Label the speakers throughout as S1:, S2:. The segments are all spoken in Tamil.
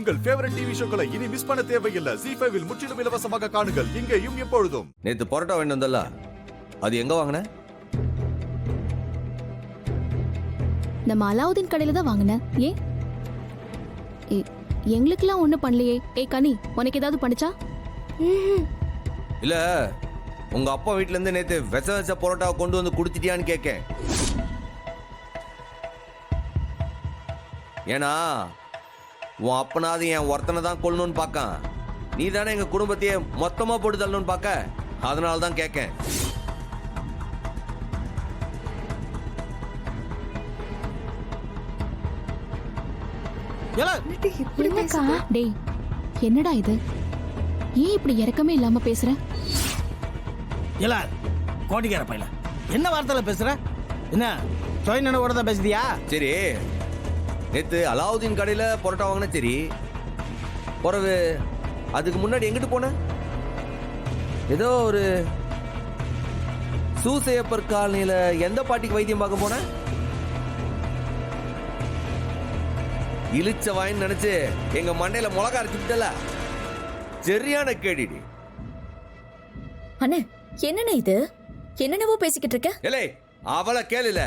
S1: உங்கள் ஃபேவரட் டிவி ஷோக்களை இனி மிஸ் பண்ண தேவையில்லை. ZEE5 இல் முற்றிலும் இலவசமாக காணுங்கள். இங்கேயும் எப்பொழுதும்.
S2: நேத்து பரோட்டா வாங்கிட்டு வந்தல, அது எங்க வாங்கின?
S3: நம்ம அலாவுதீன் கடையில தான் வாங்கினேன். ஏன் எங்களுக்கெல்லாம் ஒண்ணும் பண்ணலையே. கனி, உனக்கு ஏதாவது பண்ணுச்சா?
S2: இல்ல, உங்க அப்பா வீட்ல இருந்து நேத்து வெச்ச பரோட்டாவை கொண்டு வந்து குடுத்துட்டியான்னு கேட்க. ஏன்னா உன் அப்பனாவது என் ஒருத்தனை தான் கொள்ளணும்னு பார்க்கான். நீ தானே எங்க குடும்பத்தையே மொத்தமா போட்டு தள்ளணும்னு பார்க்க. அதனால தான் கேட்க.
S3: டேய், என்னடா இது? ஏன் இப்படி இறக்கமே இல்லாம பேசுற?
S4: கோட்டிக்கார பையல என்ன வார்த்தையில பேசுற? என்ன சோயனோட தான் பேசுதியா?
S2: சரி, நேத்து அலாவுதீன் கடையில பரோட்டா வாங்கின. சரி, பிறகு அதுக்கு முன்னாடி எங்கிட்டு போன? ஏதோ ஒரு சூசையப்பர் காலனியில எந்த பாட்டிக்கு வைத்தியம் பார்க்க போன? இழிச்ச வாயின்னு நினைச்சு எங்க மண்டையில மிளகா அரைச்சுட்டல. சரியான கேடிடி.
S5: அண்ணே, என்னண்ணே இது? என்னென்னவோ பேசிக்கிட்டு இருக்க.
S2: ஏலே, அவளை கேளுல,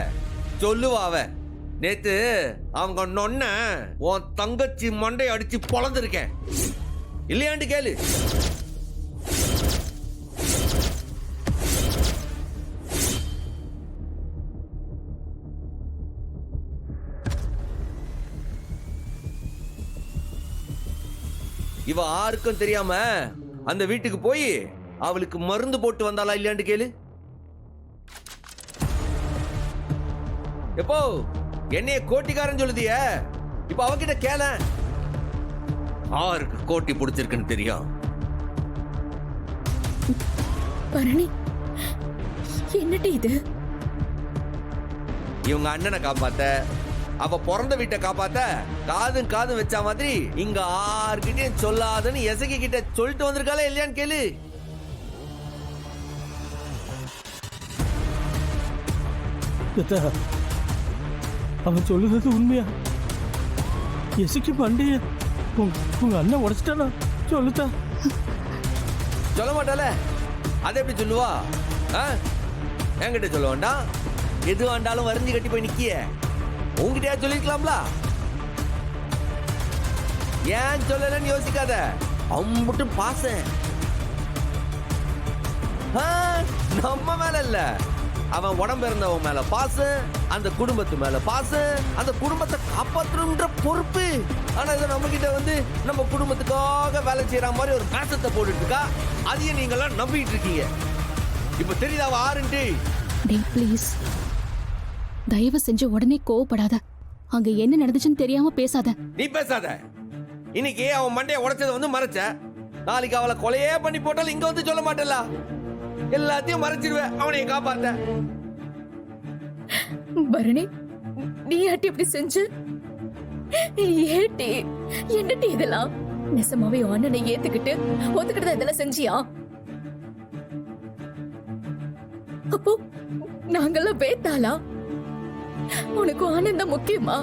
S2: சொல்லுவா அவ. நேத்து அவங்க நொன்ன உன் தங்கச்சி மண்டை அடிச்சு பொழந்திருக்கேன் இல்லையாண்டு கேளு. இவ யாருக்கும் தெரியாம அந்த வீட்டுக்கு போய் அவளுக்கு மருந்து போட்டு வந்தாளா இல்லையாண்டு கேளு. எப்போ என்னைய கோட்டிக்காரன் சொல்லுதிய, இப்ப அவகிட்ட கேள. ஆருக்கு கோட்டி பிடிச்சிருக்குன்னு தெரியும்.
S5: பரணி, என்னடி இது?
S2: இவங்க அண்ணனை காப்பாத்த, அவ பிறந்த வீட்டை காப்பாத்த காதும் காதும் வச்ச மாதிரி இங்க ஆர்கிட்டயும் சொல்லாதன்னு எசகி கிட்ட சொல்லிட்டு வந்திருக்காளே இல்லையான்னு கேளு.
S4: அவன் சொல்லுறது உண்மையா? எசுக்கு பண்டைய உங்க அண்ணன் உடைச்சிட்டானா? சொல்லுதா?
S2: சொல்ல மாட்டால, அதை எப்படி சொல்லுவா? என்கிட்ட சொல்ல வேண்டாம். எது வேண்டாலும் வரைஞ்சி கட்டி போய் நிக்கிய உங்ககிட்டயா சொல்லிருக்கலாம்ல. ஏன் சொல்லலன்னு யோசிக்காத. அம்புட்டு பாச நம்ம மேல இல்ல, அவன் உடம்பு இருந்தவன் மேல பாச, அந்த குடும்பத்து மேல பாச, அந்த குடும்பத்தை காப்பாற்றுன்ற பொறுப்பு. ஆனா இதை நம்ம கிட்ட வந்து நம்ம குடும்பத்துக்காக வேலை செய்யற மாதிரி ஒரு பாசத்தை போட்டுட்டு இருக்கா. அதையும் நீங்க எல்லாம் நம்பிட்டு இருக்கீங்க. இப்ப தெரியுதா அவ ஆறுன்ட்டு?
S3: டேய் ப்ளீஸ், தயவு செஞ்சு உடனே கோவப்படாத. அங்க என்ன நடந்துச்சுன்னு தெரியாம பேசாத.
S2: நீ பேசாத. இன்னைக்கு அவன் மண்டைய உடைச்சதை வந்து மறைச்ச, நாளைக்கு அவளை கொலையே பண்ணி போட்டாலும் இங்க வந்து சொல்ல மாட்டல. எல்லாத்தையும் மறைச்சிடுவேன் அவனைய காப்பாத்த.
S5: பரணி, நீ ஆட்டி இப்படி செஞ்சு ஏட்டி என்னட்டி இதெல்லாம்? நெசமாவே அண்ணனை ஏத்துக்கிட்டு ஒத்துக்கிட்டு இதெல்லாம் செஞ்சியா? அப்போ நாங்கெல்லாம் பேத்தாளா? உனக்கு ஆனந்தம் முக்கியமா?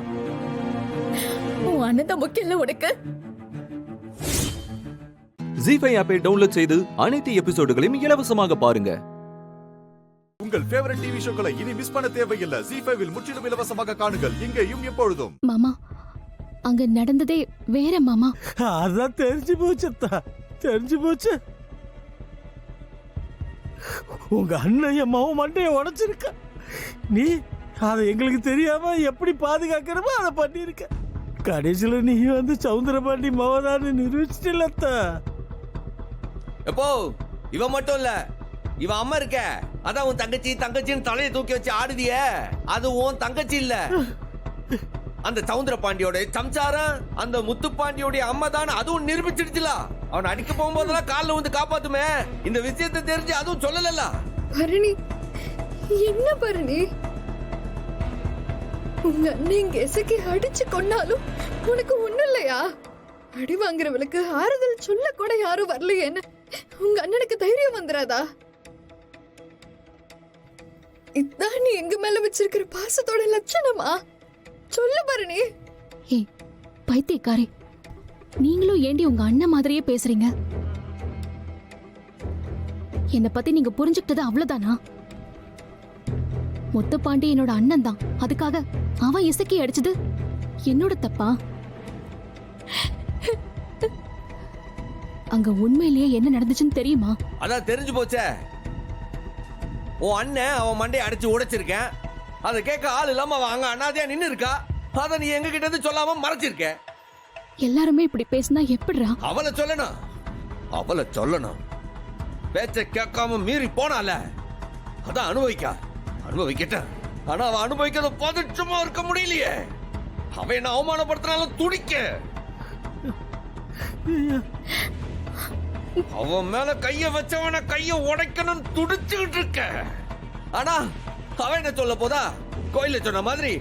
S5: உன் ஆனந்தம் முக்கியம் இல்ல உனக்கு?
S6: ZEE5 ஆப்பை டவுன்லோட் செய்து அனைத்து எபிசோடுகளையும் இலவசமாக பாருங்க.
S1: உங்கள் ஃபேவரட் டிவி ஷோக்களை இனி மிஸ் பண்ண தேவையில்லை. ZEE5 இல் முற்றிலும் இலவசமாக காணுங்கள். இங்கேயும் எப்பொழுதும்.
S3: மாமா, அங்க நடந்ததே வேற மாமா.
S4: அதான் தெரிஞ்சு போச்சத்தா, தெரிஞ்சு போச்சு. உங்க அண்ணன் அம்மாவும் மண்டைய உடைச்சிருக்க. நீ அதை எங்களுக்கு தெரியாம எப்படி பாதுகாக்கணுமோ அதை பண்ணிருக்க. கடைசியில நீ வந்து சவுந்தரபாண்டி மவதான்னு நிரூபிச்சிட்டா.
S2: எப்போ இவ மட்டும் இல்ல, இவ அம்மா இருக்க, அதான் உன் தங்கச்சி தங்கச்சின்னு தலையை தூக்கி வச்சு ஆடுதிய, அது உன் தங்கச்சி இல்ல. அந்த சவுந்தர பாண்டியோட சம்சாரம் அந்த முத்து பாண்டியோட அம்மா தான், அதுவும் நிரூபிச்சிடுச்சுல. அவன் அடிக்க போகும்போதெல்லாம் காலில் வந்து காப்பாத்துமே. இந்த விஷயத்தை தெரிஞ்சு அதுவும் சொல்லல.
S7: பரணி, என்ன பரணி? உங்க அண்ணன் எசக்கி அடிச்சு கொண்டாலும் உனக்கு ஒண்ணும் இல்லையா? அடி வாங்குறவளுக்கு ஆறுதல் சொல்ல கூட யாரும் வரலையேன்னு உங்க அண்ணனுக்கு தைரியம் வந்துடாதா? இதான் நீ எங்க மேல வச்சிருக்கிற பாசத்தோட லட்சணமா? சொல்லு பரணி.
S3: ஏய் பைத்தியக்காரி, நீங்களும் ஏண்டி உங்க அண்ணன் மாதிரியே பேசுறீங்க? என்னை பத்தி நீங்க புரிஞ்சுக்கிட்டது அவ்வளவுதானா? முத்துப்பாண்டி என்னோட அண்ணன் தான். அதுக்காக அவன் இசக்கி அடிச்சது என்னோட தப்பா? அங்க உண்மையிலேயே என்ன நடந்துச்சுன்னு தெரியுமா?
S2: அதான் தெரிஞ்சு போச்சே. உன் அண்ணன் அவன் மண்டையை அடிச்சு உடைச்சிருக்கேன். அதை கேட்க ஆள் இல்லாம அவன் அங்க அனாதையா நின்னு இருக்கா. அதை நீ எங்க கிட்ட இருந்து சொல்லாம மறைச்சிருக்க.
S3: எல்லாருமே இப்படி பேசினா எப்படிடா?
S2: அவளை சொல்லணும், அவளை சொல்லணும். பேச்ச கேட்காம மீறி போனால அதான் அனுபவிக்கட்டேன். ஆனா அவன் அனுபவிக்கிறத பார்த்து சும்மா இருக்க முடியலையே. அவன் என்ன அவமானப்படுத்தினாலும் துடிக்க. அவன் மேல கைய வச்சவன கைய உடைக்கணும் துடிச்சுக்கிட்டு இருக்க. ஆனா அவன் என்ன சொல்ல போதா? கோயில சொன்ன மாதிரி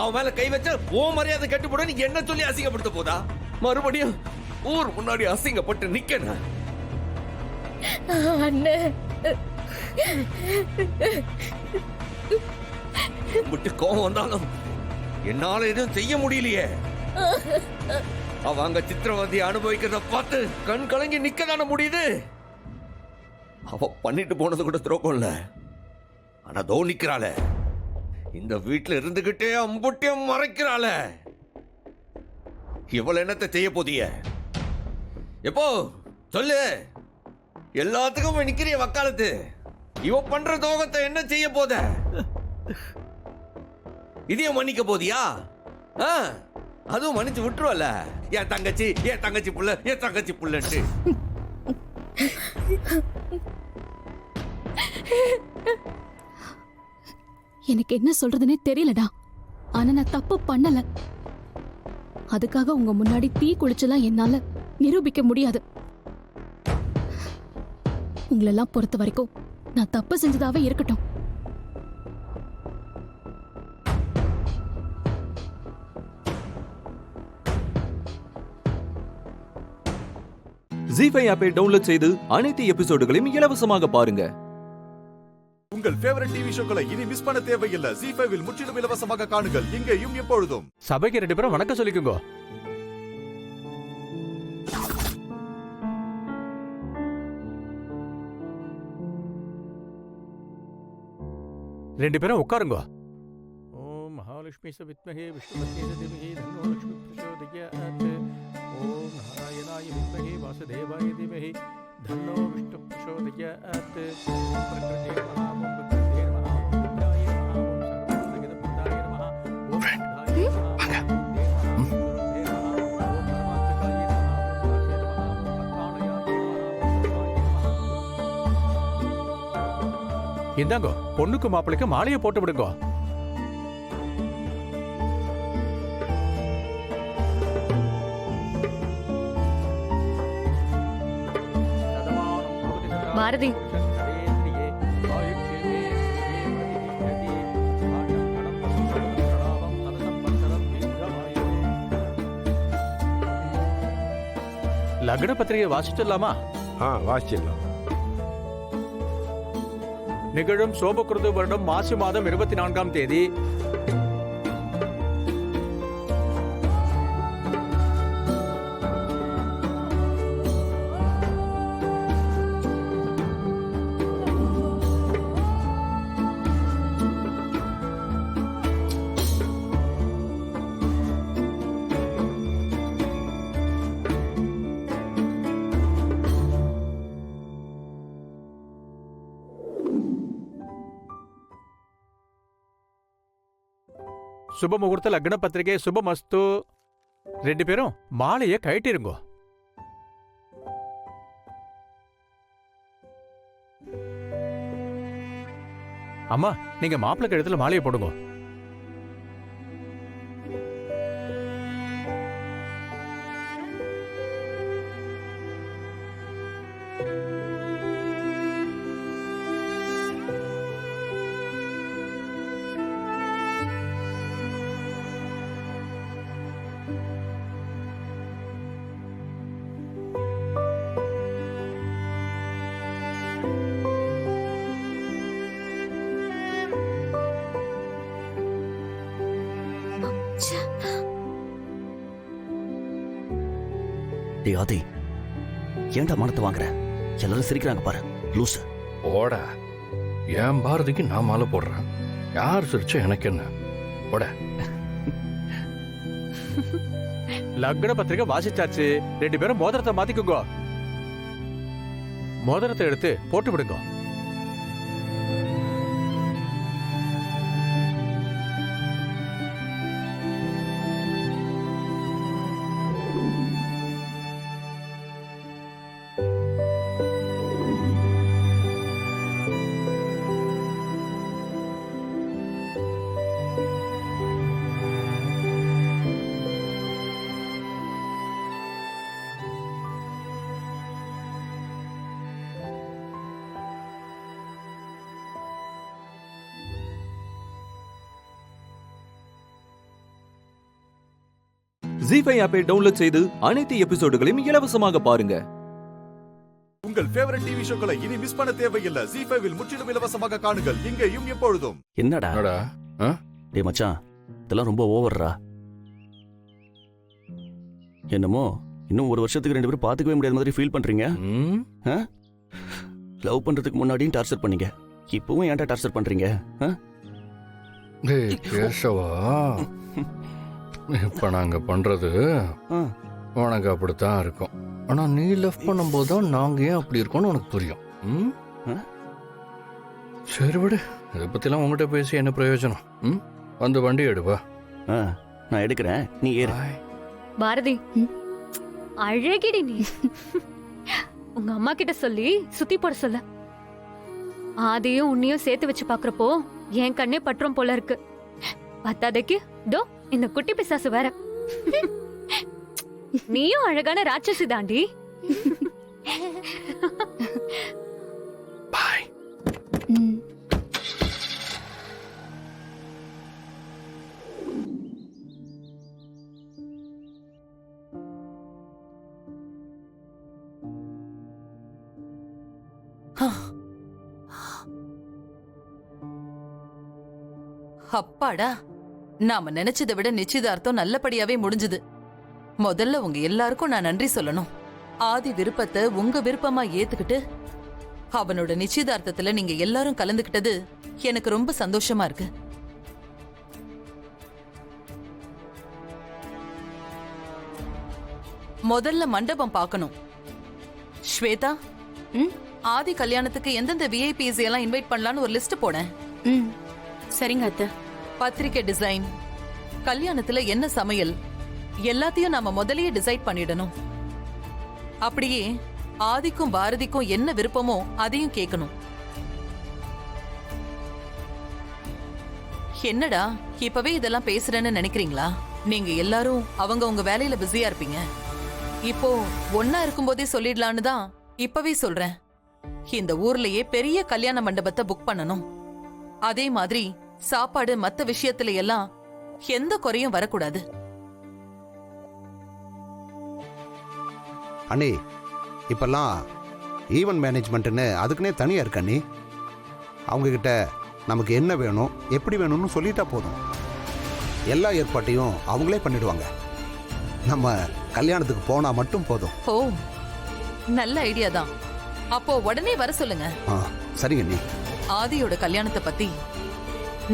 S2: அவன் மேல கை வச்ச ஓ மரியாதை கெட்டு போட நீ என்ன சொல்லி அசிங்கப்படுத்த போதா? மறுபடியும் ஊர் முன்னாடி அசிங்கப்பட்டு நிக்கணும்.
S5: அண்ணே,
S2: விட்டு கோவம் வந்தாலும் என்னால எதுவும் செய்ய முடியலையே. அவ அங்க சித்திரவதையை அனுபவிக்கிறத பார்த்து கண் கலங்கி நிக்கதான முடியுது. அவ பண்ணிட்டு போனது கூட துரோகம் இல்ல. ஆனா தோ நிக்கிறாள, இந்த வீட்டுல இருந்துகிட்டே அம்புட்டியம் மறைக்கிறாள. இவள் என்னத்தை செய்ய போதிய? எப்போ சொல்லு. எல்லாத்துக்கும் போய் நிக்கிறிய வக்காலத்து. இவ பண்ற துரோகத்தை என்ன செய்ய போத? இதையும் மன்னிக்க போதியா? அதுவும் மன்னிச்சு விட்டுருவல. என் தங்கச்சி புள்ளன்ட்டு.
S3: எனக்கு என்ன சொல்றதுன்னே தெரியலடா. ஆனா நான் தப்பு பண்ணல. அதுக்காக உங்க முன்னாடி தீ குளிச்செல்லாம் என்னால நிரூபிக்க முடியாது. உங்களெல்லாம் பொறுத்த வரைக்கும் நான் தப்பு செஞ்சதாவே இருக்கட்டும்.
S6: ஜி ஃபைவ் ஆப்பை டவுன்லோட் செய்து அனைத்து எபிசோடுகளையும் இலவசமாக பாருங்க.
S1: உங்கள் ஃபேவரட் டிவி ஷோக்களை இனி மிஸ் பண்ண தேவையில்லை. ஜி5ல் முற்றிலும் இலவசமாக காணுங்கள், இங்கேயும் எப்பொழுதும்.
S8: சபைக்கு 2 பேரும் வணக்கம் சொல்லிக்குங்க. ரெண்டு பேரும் உட்காருங்க. ஓம் மகாலட்சுமி வித்மஹே விஷ்ணுபத்யே தீமஹி தன்னோ லக்ஷ்மி பிரச்சோதயாத். ஓம் நாராயணாய வித்மஹே வாசுதேவாய தீமஹி தன்னோ விஷ்ணு பிரச்சோதயாத். ஓம் பிரகிருதே நமஹ, ஓம் பிரகிருதே நமஹ, ஓம் வித்யாய நமஹ, ஓம் சர்வஜகத பிதாய நமஹ, ஓம் சித்தாய நமஹ, ஓம் தேவாய நமஹ, ஓம் பரமாத்மகாய நமஹ, ஓம் வாசே நமஹ, ஓம் பத்ராலயாய நமஹ, ஓம் சர்வாய நமஹ. இந்தாங்கோ, பொண்ணுக்கு மாப்பிளைக்கு மாலையை போட்டு விடுங்க.
S5: பாரதி, லக்ன பத்திரிகை வாசிச்சிடலாமா?
S9: வாசிச்சிடலாம்.
S8: நிகழும் சோபகிருது வருடம் மாசி மாதம் 24ஆம் தேதி சுப முகூர்த்த லக்ன பத்திரிகை சுபமஸ்து. 2 பேரும் மாலையை கட்டிருங்கோ. அம்மா, நீங்க மாப்பிள்ளை கழுத்துல மாலையை போடுங்க.
S9: டேய் ஆதி, ஏன்டா மானத்தை வாங்குற? எல்லாரும் சிரிக்கிறாங்க பாரு, லூசு.
S8: ஓட என் பாரதிக்கு நான் மாலை போடுறேன். யார் சிரிச்சா எனக்கு என்ன? ஓட.
S10: லக்ன பத்திரிகை வாசிச்சாச்சு. 2 பேரும் மோதிரத்தை மாத்திக்குங்க. மோதிரத்தை எடுத்து போட்டு விடுங்க.
S6: ஜி5 ஆப்பை டவுன்லோட் செய்து அனைத்து எபிசோடுகளையும் இலவசமாக பாருங்க.
S1: உங்கள் ஃபேவரட் டிவி ஷோக்களை இனி மிஸ் பண்ண தேவையில்லை. ஜி5வில் முற்றிலும் இலவசமாக காணுங்கள் இங்கேயும் எப்பொழுதும்.
S9: என்னடா டேய் மச்சான், இதெல்லாம் ரொம்ப ஓவர்ரா. என்னமோ இன்னும் 1 வருஷத்துக்கு 2 பேரும் பார்த்துக்கவே முடியாத மாதிரி ஃபீல் பண்றீங்க. லவ் பண்றதுக்கு முன்னாடியும் டார்ச்சர் பண்ணீங்க, இப்பவும் ஏன்டா டார்ச்சர் பண்றீங்க?
S8: கேசவா, இப்ப நாங்க பண்றது உனக்கு அப்படித்தான் இருக்கும். ஆனா நீ லவ் பண்ணும்போது தான் நாங்க ஏன் அப்படி இருக்கோம்னு உனக்கு புரியும். சரி விடு, இதை பத்திலாம் உங்ககிட்ட பேசி என்ன பிரயோஜனம்? வந்து வண்டி எடுவா.
S9: நான் எடுக்கிறேன், நீ ஏறு.
S5: பாரதி, அழகிடி நீ. உங்க அம்மா கிட்ட சொல்லி சுத்தி போட சொல்ல. ஆதியும் உன்னையும் சேர்த்து வச்சு பாக்குறப்போ என் கண்ணே பற்றும் போல இருக்கு. பத்தாதைக்கு தோ இந்த குட்டி பிசாசு வேற. நீயும் அழகான ராட்சசி தாண்டி.
S8: பாய்.
S11: அப்பாடா, நாம நினைச்சதை விட நிச்சயதார்த்தம் நல்லபடியாவே முடிஞ்சது. முதல்ல உங்க எல்லாருக்கும் நான் நன்றி சொல்லணும். ஆதி விருப்பத்தை உங்க விருப்பமா ஏத்துக்கிட்டு அவனோட நிச்சயதார்த்தத்துல நீங்க எல்லாரும் கலந்துக்கிட்டது எனக்கு ரொம்ப சந்தோஷமா இருக்கு. முதல்ல மண்டபம் பார்க்கணும். ஸ்வேதா, ஆதி கல்யாணத்துக்கு எந்தெந்த விஐபிஸ் எல்லாம் இன்வைட் பண்ணலாம்னு ஒரு லிஸ்ட் போனேன்.
S3: சரிங்க அத்தை.
S11: பத்திரிக்கை டிசைன், கல்யாணத்துல என்ன சமையல், எல்லாத்தையும் நாம முதல்லயே டிசைட் பண்ணிடணும். அப்படியே ஆதிக்கும் பாரதிக்கும் என்ன விருப்பமோ அதையும் கேட்கணும். என்னடா இப்பவே இதெல்லாம் பேசுறேன்னு நினைக்கிறீங்களா? நீங்க எல்லாரும் அவங்க உங்க வேலையில பிஸியா இருப்பீங்க. இப்போ ஒன்னா இருக்கும்போதே சொல்லிடலான்னு தான் இப்பவே சொல்றேன். இந்த ஊர்லயே பெரிய கல்யாண மண்டபத்தை புக் பண்ணணும். அதே மாதிரி சாப்பாடு மத்த விஷயத்துல எல்லாம் எந்த குறையும் வரக்கூடாது.
S12: அண்ணி, இப்பெல்லாம் ஈவென்ட் மேனேஜ்மெண்ட்னு அதுக்குன்னே தனியா இருக்கு அண்ணி. அவங்க கிட்ட நமக்கு என்ன வேணும், எப்படி வேணும்னு சொல்லிட்டா போதும், எல்லா ஏற்பாட்டையும் அவங்களே பண்ணிடுவாங்க. நம்ம கல்யாணத்துக்கு போனா மட்டும் போதும்.
S11: ஓ, நல்ல ஐடியா தான். அப்போ உடனே வர சொல்லுங்க.
S12: சரிங்க அண்ணி.
S11: ஆதியோட கல்யாணத்தை பத்தி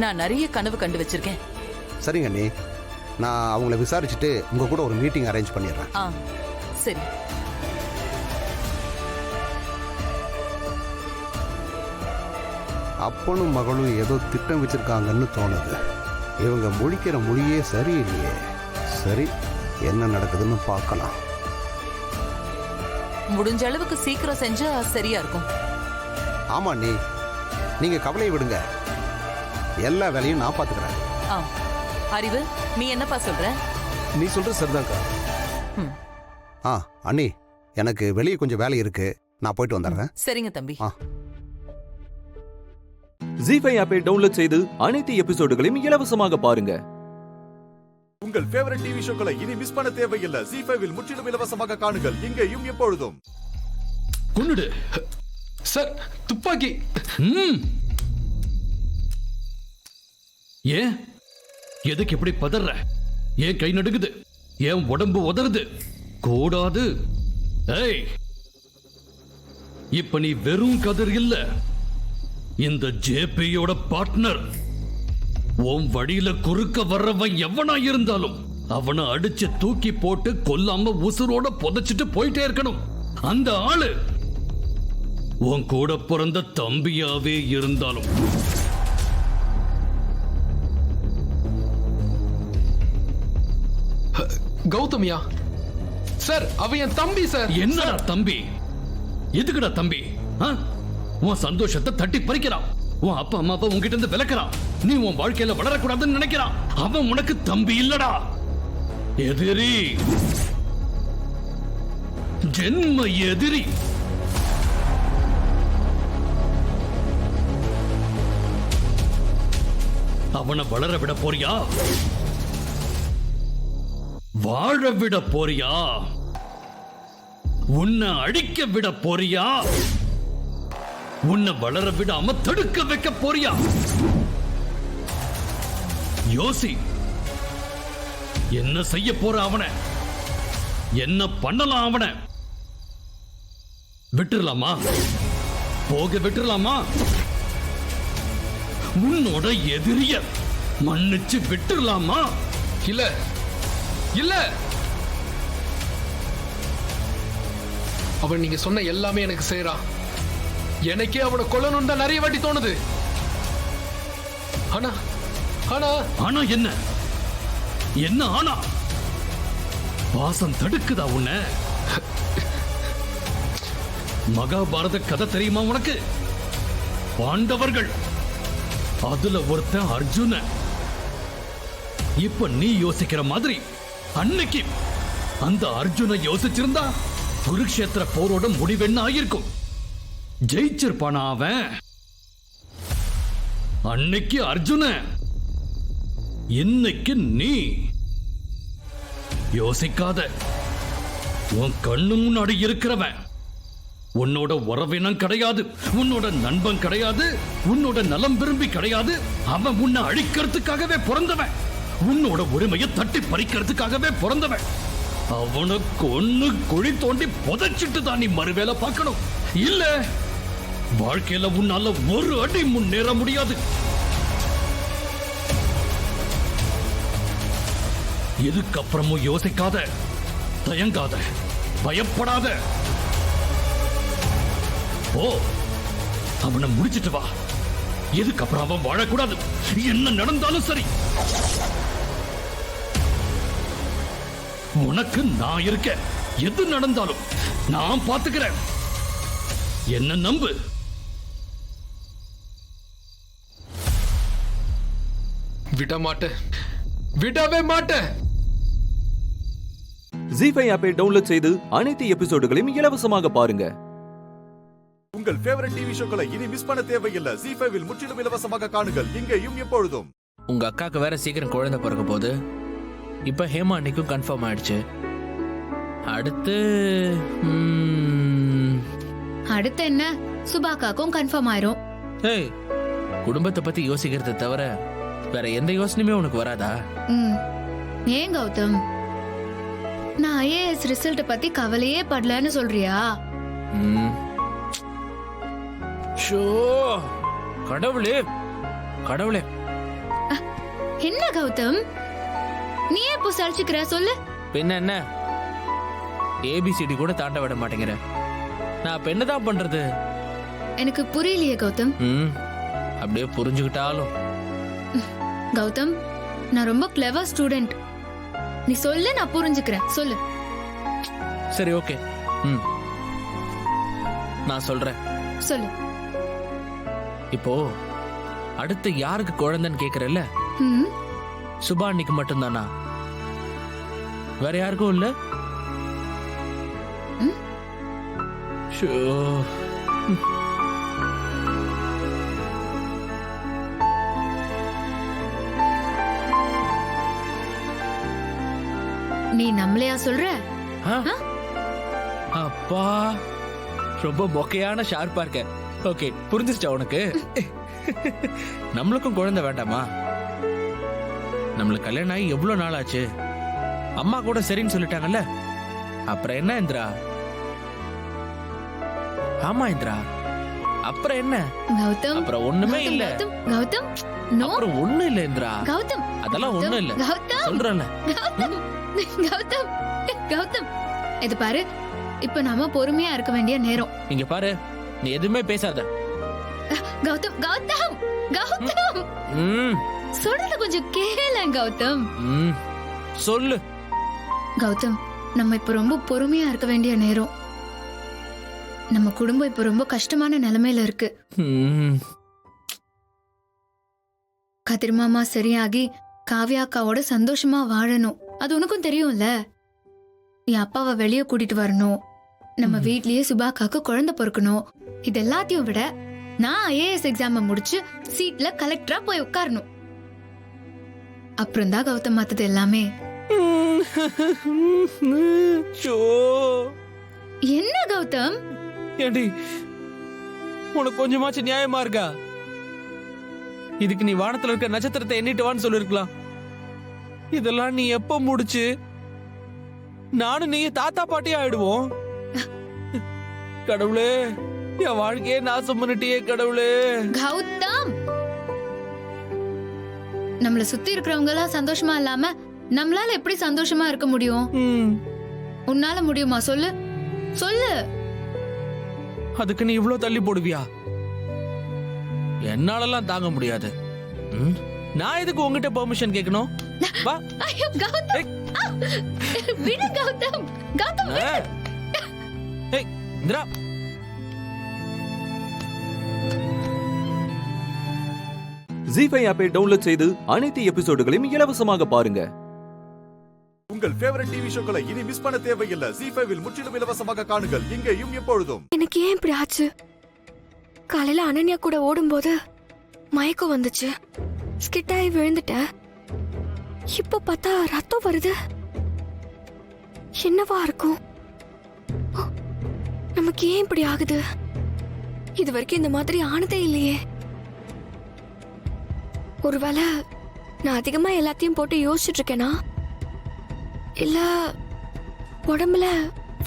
S11: நான் நிறைய கனவு கண்டு வச்சிருக்கேன்.
S12: சரிங்க அண்ணி, நான் அவங்கள விசாரிச்சுட்டு உங்க கூட ஒரு மீட்டிங் அரேஞ்ச் பண்ணிடுறேன்.
S11: சரி.
S12: அப்பனும் மகளும் ஏதோ திட்டம் வச்சிருக்காங்கன்னு தோணுது. இவங்க முழிக்கிற மொழியே சரியில்லையே. சரி, என்ன நடக்குதுன்னு பார்க்கலாம்.
S11: முடிஞ்ச அளவுக்கு சீக்கிரம் செஞ்சா சரியா இருக்கும்.
S12: ஆமா அண்ணி, நீங்க கவலையை விடுங்க, எல்லா வேலையும் நான் பாத்துக்கிறேன்.
S11: அறிவு, நீ என்னப்பா சொல்ற?
S12: நீ சொல்ற சரிதான்க்கா. அண்ணி, எனக்கு வெளியே கொஞ்சம் வேலை இருக்கு, நான் போயிட்டு வந்துடுறேன்.
S11: சரிங்க தம்பி.
S6: ஜி5 ஆப்பை டவுன்லோட் செய்து அனைத்து எபிசோடுகளையும் இலவசமாக பாருங்க.
S1: உங்கள் ஃபேவரட் டிவி ஷோக்களை இனி மிஸ் பண்ண தேவையில்லை. ஜி5வில் முற்றிலும் இலவசமாக காணுங்கள் இங்கேயும் எப்பொழுதும்.
S13: கொன்னுடு சார், துப்பாக்கி. ஏன் எதுக்கு இப்படி பதற? ஏன் கை நடுங்குது? ஏன் உடம்பு உதறுது? கூடாது, ஏய், இப்ப நீ வெறும் கதிர் இல்ல, இந்த ஜேபியோட பார்ட்னர். உன் வழியில குறுக்க வர்றவன் எவனா இருந்தாலும் அவனை அடிச்சு தூக்கி போட்டு கொல்லாம உசுரோட புதைச்சிட்டு போயிட்டே இருக்கணும். அந்த ஆளு உன் கூட பிறந்த தம்பியாவே இருந்தாலும்.
S14: கௌதமியா சார், அவன் என் தம்பி சார்.
S13: என்னடா தம்பி? எதுக்குடா தம்பி? உன் சந்தோஷத்தை தட்டி பறிக்கிறான். உன் அப்பா அம்மாவை உன்கிட்ட இருந்து விலக்கிறான். நீ உன் வாழ்க்கையில வளரக்கூடாதுன்னு நினைக்கிறான். அவன் உனக்கு தம்பி இல்லடா, எதிரி, ஜென்ம எதிரி. அவனை வளர விட போறியா, வாழ விட போறியா, உன்னை அடிக்க விட போறியா, உன்னை வளர விடாம தடுக்க வைக்க போறியா? யோசி. என்ன செய்ய போற அவனை? என்ன பண்ணலாம் அவனை? விட்டுறலாமா? போக விட்டுறலாமா? உன்னோட எதிரிய மன்னிச்சு விட்டுறலாமா?
S14: இல்ல இல்ல, அவன் நீங்க சொன்ன எல்லாமே எனக்கு செய்யறான். எனக்கே அவனை கொல்லணும் தான் நிறைய வாட்டி தோணுது. ஆனா ஆனா
S13: ஆனா என்ன? என்ன ஆனா? பாசம் தடுக்குதா உன்னை? மகாபாரத கதை தெரியுமா உனக்கு? பாண்டவர்கள், அதுல ஒருத்தன் அர்ஜுன. இப்ப நீ யோசிக்கிற மாதிரி அன்னைக்கு அந்த அர்ஜுன யோசிச்சிருந்தா குருக்ஷேத்திர போரோட முடிவென்ன ஆயிருக்கும்? ஜெயிச்சிருப்பானா அவன்? அன்னைக்கு அர்ஜுன, இன்னைக்கு நீ. யோசிக்காத. உன் கண்ணு முன்னாடி இருக்கிறவன் உன்னோட உறவினம் கிடையாது, உன்னோட நண்பன் கிடையாது, உன்னோட நலம் விரும்பி கிடையாது. அவன் உன்னை அழிக்கிறதுக்காகவே பிறந்தவன், உன்னோட உரிமையை தட்டி பறிக்கிறதுக்காகவே பிறந்தவன். அவனை கொன்னு குழி தோண்டி புதைச்சிட்டு தான் நீ மறுவேளை பார்க்கணும். இல்ல வாழ்க்கையில உன்னால ஒரு அடி முன்னேற முடியாது. இதுக்கப்புறமும் யோசிக்காத, தயங்காத, பயப்படாத. ஓ, அவனை முடிச்சிட்டு வா. இதுக்கப்புறம் அவன் வாழக்கூடாது, என்ன நடந்தாலும் சரி. உனக்கு நான் இருக்க, எது நடந்தாலும் நான் பார்த்துக்கிறேன். என்ன நம்பு.
S14: விட மாட்டேன், விடவே மாட்டேன்.
S6: ஜி5 ஆப்பை டவுன்லோட் செய்து அனைத்து எபிசோடுகளையும் இலவசமாக பாருங்க.
S1: உங்கள் ஃபேவரட் டிவி ஷோக்களை இனி மிஸ் பண்ண தேவையில்லை. ஜி5 முற்றிலும் இலவசமாக காணுங்கள், இங்கேயும் எப்பொழுதும்.
S15: உங்க அக்காக்கு வேற சீக்கிரம் குழந்தை பிறக்க போகுது. இப்ப ஹேமா அன்னைக்கும் கன்ஃபார்ம் ஆயிடுச்சு. அடுத்து
S16: அடுத்து என்ன? சுபாக்காக்கும் கன்ஃபார்ம் ஆயிரும்.
S15: ஏய், குடும்பத்தை பத்தி யோசிக்கிறத தவிர வேற எந்த யோசனையுமே உனக்கு வராதா?
S16: ஏன் கௌதம், நான் ஐஏஎஸ் ரிசல்ட் பத்தி கவலையே படலன்னு சொல்றியா?
S15: கடவுளே கடவுளே.
S16: என்ன கௌதம், நீ எப்போ சலிச்சுக்கிற சொல்லு.
S15: பின்ன என்ன, ஏபிசிடி கூட தாண்ட விட மாட்டேங்கிற. நான் இப்ப என்னதான் பண்றது?
S16: எனக்கு புரியலையே கௌதம்.
S15: அப்படியே புரிஞ்சுக்கிட்டாலும்.
S16: கௌதம், நான் ரொம்ப கிளவர் ஸ்டூடெண்ட். நீ சொல்லு, நான் புரிஞ்சுக்கிறேன். சொல்லு.
S15: சரி, ஓகே. நான் சொல்றேன்.
S16: சொல்லு.
S15: இப்போ அடுத்து யாருக்கு குழந்தைன்னு கேக்குறல்ல, சுபா அன்னைக்கு மட்டும்தானா? வேற யாருக்கும் இல்ல?
S16: நீ நம்மளையா சொல்ற?
S15: அப்பா, ரொம்ப மொக்கையான ஷார்ப்பா இருக்க. ஓகே, புரிஞ்சிருச்சா உனக்கு? நம்மளுக்கும் குழந்தை வேண்டாமா? நம்மளுக்கு கல்யாணம் ஆகி எவ்வளவு நாள் ஆச்சு? அம்மா கூட சரின்னு சொல்லிட்டாங்கல்ல, அப்புறம் என்ன இந்திரா? ஆமா இந்திரா, அப்புறம் என்ன?
S16: கௌதம்
S15: அப்புறம் ஒண்ணுமே இல்ல.
S16: கௌதம் கௌதம் நோ
S15: அப்புறம் ஒண்ணும் இல்ல இந்திரா.
S16: கௌதம்
S15: அதெல்லாம் ஒண்ணும் இல்ல.
S16: கௌதம்
S15: சொல்றேன்ல.
S16: கௌதம் கௌதம் கௌதம் இது பாரு, இப்ப நாம பொறுமையா இருக்க வேண்டிய நேரம்.
S15: இங்க பாரு, நீ எதுவுமே பேசாத.
S16: கௌதம் கௌதம் கௌதம்
S15: ம்
S16: சொல்றது கொஞ்சம் கேளு கௌதம்.
S15: ம் சொல்லு.
S16: கௌதம், நம்ம இப்ப ரொம்ப பொறுமையா இருக்க வேண்டிய நேரம். நம்ம குடும்பம் இப்ப ரொம்ப கஷ்டமான நிலைமையில இருக்கு. கதிர் மாமா சரியாகி காவ்யா அக்காவோட சந்தோஷமா வாழணும். அது உனக்கும் தெரியும்ல. என் அப்பாவை வெளியே கூட்டிட்டு வரணும், நம்ம வீட்லயே சுபாக்காக்கு குழந்தை பொறுக்கணும். இது எல்லாத்தையும் விட நான் ஐஏஎஸ் எக்ஸாம் முடிச்சு சீட்ல கலெக்டரா போய் உட்காரணும். அப்புறம் தான் கௌதம் மத்தது எல்லாமே. என்ன கௌதம்?
S15: ஏண்டி, உனக்கு கொஞ்சமாச்சும் நியாயமா இருக்கா? இதுக்கு நீ வானத்துல இருக்க நட்சத்திரத்தை எண்ணிட்டு வான்னு சொல்லிருக்கலாம். இதெல்லாம் நீ எப்ப முடிச்சு நானும் நீ தாத்தா பாட்டியா ஆயிடுவோம். கடவுளே, என் வாழ்க்கையே நாசம் பண்ணிட்டியே கடவுளே.
S16: கௌதம், நம்மள சுத்தி இருக்கிறவங்க எல்லாம் சந்தோஷமா இல்லாம நம்மளால எப்படி சந்தோஷமா இருக்க முடியும்? உன்னால முடியுமா? சொல்லு சொல்லு.
S15: அதுக்கு நீ இவ்ளோ தள்ளி போடுவியா? என்னாலலாம் தாங்க முடியாது. நான் எதுக்கு உங்ககிட்ட பெர்மிஷன் கேட்கணும்? வா.
S16: ஐயோ கௌதம், விடு கௌதம். கௌதம் விடு.
S15: ஏய் இந்திரா,
S6: ஜி5 ஆப்பை டவுன்லோட் செய்து அனைத்து எபிசோடுகளையும் இலவசமாக பாருங்க.
S1: உங்கள் ஃபேவரட் டிவி ஷோக்களை இனி மிஸ் பண்ண தேவையில்லை. ஜி5 முற்றிலும் இலவசமாக காணுங்கள், இங்கேயும் எப்பொழுதும்.
S7: எனக்கு ஏன் இப்படி ஆச்சு? காலையில அனன்யா கூட ஓடும்போது மயக்கம் வந்துச்சு, ஸ்கிட்டாயி விழுந்துட்டேன். இப்ப பார்த்தா ரத்தம் வருது. என்னவா இருக்கும்? நமக்கு ஏன் இப்படி ஆகுது? இது வரைக்கும் இந்த மாதிரி ஆனதே இல்லையே. ஒருவேளை நான் அதிகமா எல்லாத்தையும் போட்டு யோசிச்சுட்டு இருக்கேனா, இல்ல உடம்புல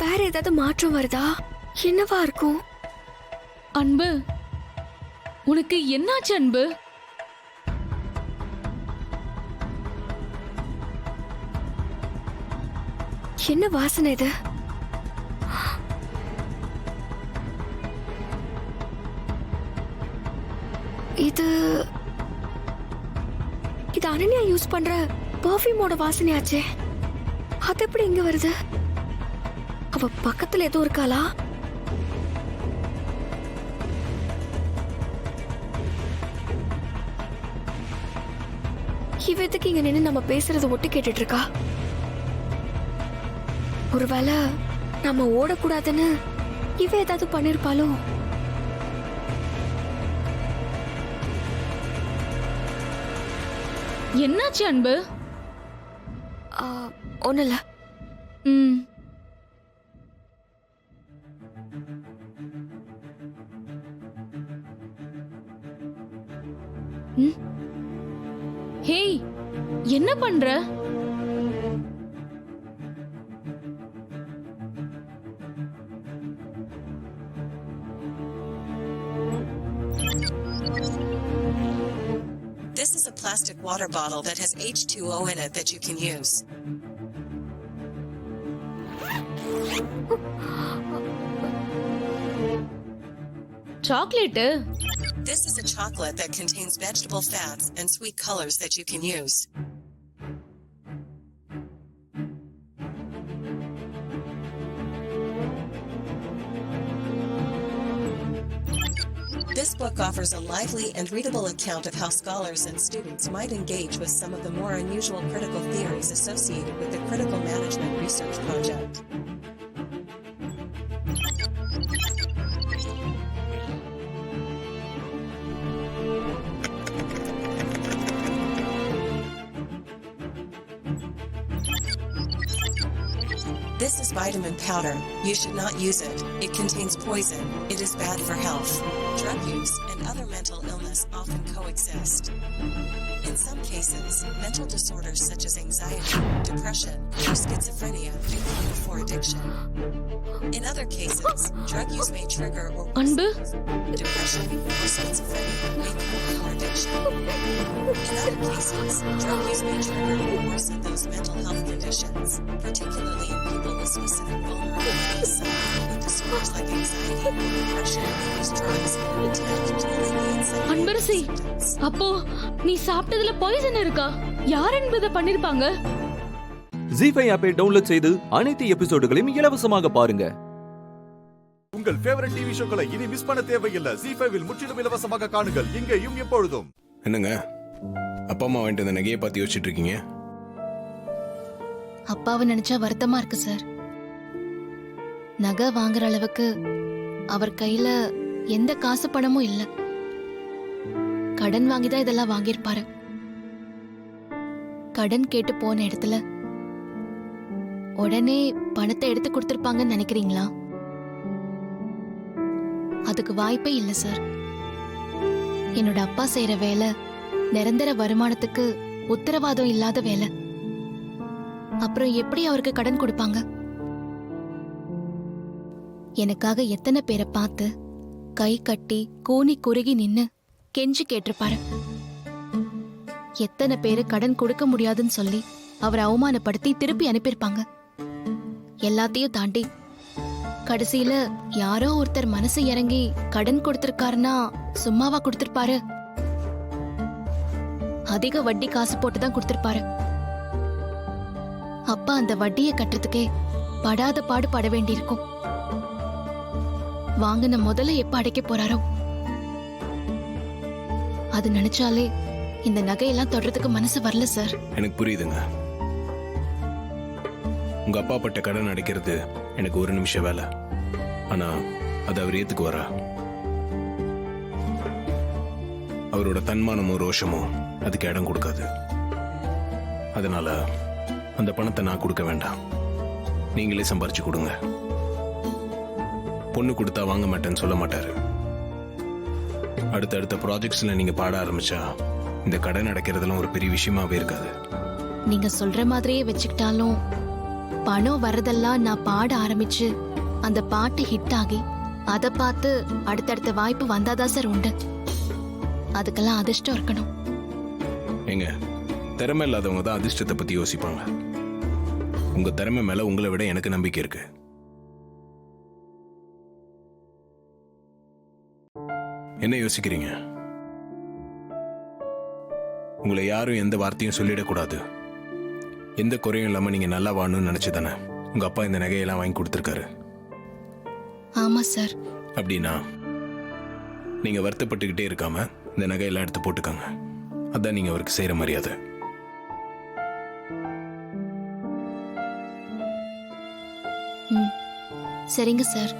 S7: வேற ஏதாவது மாற்றம் வருதா? என்னவா இருக்கும்?
S3: அன்பு, உனக்கு என்னாச்சு அன்பு?
S7: என்ன வாசனை இது? இது இது அனன்யா யூஸ் பண்ற பெர்ஃப்யூமோட வாசனையாச்சே. அது எப்படி இங்க வருது? அவ பக்கத்துல ஏதோ இருக்காளா? இவ எதுக்கு இங்க நின்னு நம்ம பேசுறது ஒட்டு கேட்டுட்டு இருக்கா? ஒருவேளை நம்ம ஓடக்கூடாதுன்னு இவ ஏதாவது பண்ணிருப்பாளோ?
S3: என்னாச்சு அன்பு?
S7: ஒண்ணுல.
S3: ஹேய், என்ன பண்ற?
S17: This is a plastic water bottle that has H2O in it that you can use.
S3: Chocolate?
S17: This is a chocolate that contains vegetable fats and sweet colors that you can use. This book offers a lively and readable account of how scholars and students might engage with some of the more unusual critical theories associated with the Critical Management Research Project. This is vitamin powder. You should not use it. It contains poison. It is bad for health, drug use, and other mental illness. illness often coexist. In some cases, mental disorders such as anxiety, depression, or schizophrenia may come before addiction. In other cases, drug use may trigger or depression or schizophrenia may come before addiction. In other cases, drug use may trigger or worsen those mental health conditions, particularly in people with specific vulnerabilities suffering with disorders like anxiety or depression may use drugs to help controlling the anxiety.
S3: Anbarasi, அப்போ நீ சாப்பிட்டதுல பாய்சன் இருக்கா? யார் என்பதை பண்ணிருப்பாங்க?
S6: ஜி5 ஆப்பை டவுன்லோட் செய்து அனைத்து எபிசோடுகளையும் இலவசமாக பாருங்க.
S1: உங்கள் ஃபேவரட் டிவி ஷோக்களை இனி மிஸ் பண்ண தேவையில்லை. ஜி5ல் முற்றிலும் இலவசமாக காணுங்கள். இங்கேயும் எப்பொழுதும்.
S18: என்னங்க அப்பா அம்மா வாங்கிட்டு வந்த நகையை பார்த்து யோசிச்சுட்டு இருக்கீங்க?
S3: அப்பாவை நினைச்சா வருத்தமா இருக்கு சார். நகை வாங்குற அளவுக்கு அவர் கையில எந்த காசு பணமும் இல்ல. கடன் வாங்கிதான் இதெல்லாம் வாங்கியிருப்பாரு. கடன் கேட்டு போன இடத்துல உடனே பணத்தை எடுத்து கொடுத்திருப்பாங்கன்னு நினைக்கிறீங்களா? அதுக்கு வாய்ப்பே இல்ல சார். என்னோட அப்பா செய்யற வேலை நிரந்தர வருமானத்துக்கு உத்தரவாதம் இல்லாத வேலை. அப்புறம் எப்படி அவருக்கு கடன் கொடுப்பாங்க? எனக்காக எத்தனை பேரை பார்த்து கை கட்டி கூனி குறுகி நின்னு கெஞ்சி கேட்டிருப்பாரு. எத்தனை பேரு கடன் கொடுக்க முடியாதுன்னு சொல்லி அவரை அவமானப்படுத்தி திருப்பி அனுப்பியிருப்பாங்க. எல்லாத்தையும் தாண்டி கடைசியில யாரோ ஒருத்தர் மனசு இறங்கி கடன் கொடுத்திருக்காருன்னா சும்மாவா கொடுத்திருப்பாரு? அதிக வட்டி காசு போட்டுதான் கொடுத்திருப்பாரு. அப்பா அந்த வட்டியை கட்டுறதுக்கே படாத பாடு பட வேண்டியிருக்கும். வாங்கின முதல்ல எப்ப அடைக்க போறாரோ? அது நினைச்சாலே இந்த நகையெல்லாம் தொடறதுக்கு மனசு வரல சார்.
S18: எனக்கு புரியுதுங்க. உங்க அப்பா பட்ட கடன் அடைக்கிறது எனக்கு ஒரு நிமிஷம் வேலை. ஆனா அது அவர் ஏத்துக்குவாரா? அவரோட தன்மானமோ ரோஷமோ அதுக்கு இடம் கொடுக்காது. அதனால அந்த பணத்தை நான் கொடுக்க வேண்டாம், நீங்களே சம்பாரிச்சு கொடுங்க. பொண்ணு கொடுத்தா வாங்க மாட்டேன்னு சொல்ல மாட்டாரு. அடுத்தடுத்த ப்ராஜெக்ட்ஸ்ல நீங்க பாட ஆரம்பிச்சா இந்த கடன் அடைக்கிறதுலாம் ஒரு பெரிய விஷயமாவே இருக்காது.
S3: நீங்க சொல்ற மாதிரியே வச்சுக்கிட்டாலும் பணம் வர்றதெல்லாம் நான் பாட ஆரம்பிச்சு அந்த பாட்டு ஹிட் ஆகி அதை பார்த்து அடுத்தடுத்த வாய்ப்பு வந்தாதான் சார் உண்டு. அதுக்கெல்லாம் அதிர்ஷ்டம் இருக்கணும்.
S18: ஏங்க, திறமை இல்லாதவங்க தான் அதிர்ஷ்டத்தை பத்தி யோசிப்பாங்க. உங்க திறமை மேல உங்களை விட எனக்கு நம்பிக்கை இருக்கு. என்ன யோசிக்கிறீங்க? உங்களை யாரும் எந்த வார்த்தையும் சொல்லிடக்கூடாது. எந்த குறையும் இல்லாம நீங்க நல்லா வாழணும்னு நினைச்சுதானே உங்க அப்பா இந்த நகையெல்லாம் வாங்கி கொடுத்துருக்காரு?
S3: ஆமா சார்.
S18: அப்படின்னா நீங்க வருத்தப்பட்டுக்கிட்டே இருக்காம இந்த நகையெல்லாம் எடுத்து போட்டுக்காங்க. அதான் நீங்க அவருக்கு செய்யற மரியாதை.
S3: சரிங்க சார்.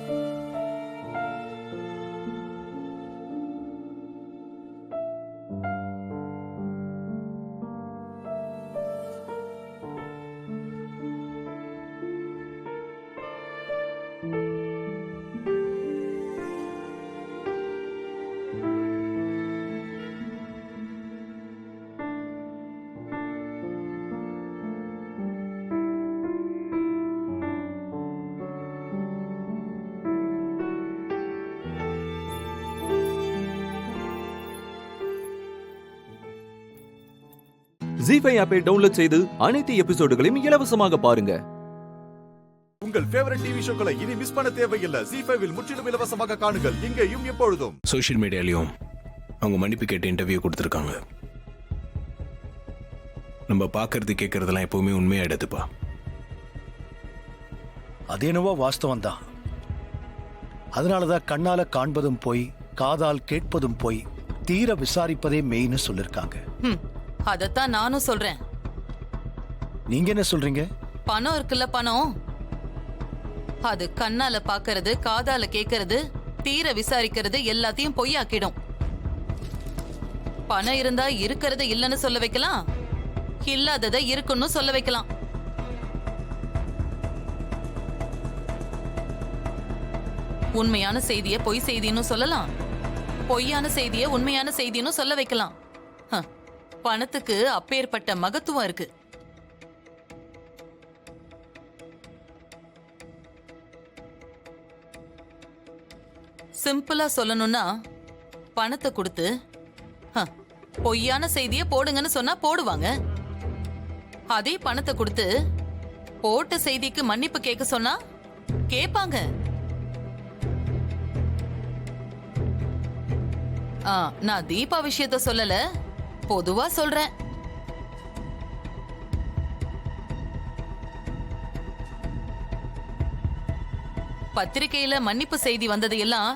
S6: ஜி5 ஆப்பை டவுன்லோட் செய்து அனைத்து எபிசோடுகளையும் இலவசமாக பாருங்க.
S1: உங்கள் ஃபேவரட் டிவி ஷோக்களை இனி மிஸ் பண்ண தேவையில்லை. ஜி5ல் முற்றிலும் இலவசமாக காணுங்கள். இங்கேயும் எப்பொழுதும்.
S18: சோஷியல் மீடியாலையும் அவங்க மன்னிப்பு கேட்டு இன்டர்வியூ கொடுத்துருக்காங்க. நம்ம பார்க்கறது கேட்கறதெல்லாம் எப்பவுமே உண்மையா எடுத்துப்பா.
S4: அது என்னவோ வாஸ்தவம் தான். அதனாலதான் கண்ணால காண்பதும் போய் காதால் கேட்பதும் போய் தீர விசாரிப்பதே மெயின்னு சொல்லிருக்காங்க.
S11: அதத்தான் நானும் சொல்றேன்.
S4: நீங்க என்ன சொல்றீங்க?
S11: பணம் இருக்குல்ல, பணம் அது கண்ணால பாக்குறது, காதால கேட்கறது, தீர விசாரிக்கிறது எல்லாத்தையும் பொய்யாக்கிடும். பணம் இருந்தா இருக்கிறது இல்லன்னு சொல்ல வைக்கலாம், இல்லாததை இருக்குன்னு சொல்ல வைக்கலாம். உண்மையான செய்திய பொய் செய்தின்னு சொல்லலாம், பொய்யான செய்திய உண்மையான செய்தின்னு சொல்ல வைக்கலாம். பணத்துக்கு அப்பேற்பட்ட மகத்துவம் இருக்கு. சிம்பிளா சொல்லணும்னா பணத்தை கொடுத்து பொய்யான செய்திய போடுங்கன்னு சொன்னா போடுவாங்க. அதே பணத்தை கொடுத்து போட்ட செய்திக்கு மன்னிப்பு கேட்க சொன்னா கேட்பாங்க. நான் தீபா விஷயத்த சொல்லல, பொதுவா சொல்றேன். பத்திரிகையில மன்னிப்பு செய்தி வந்தது எல்லாம்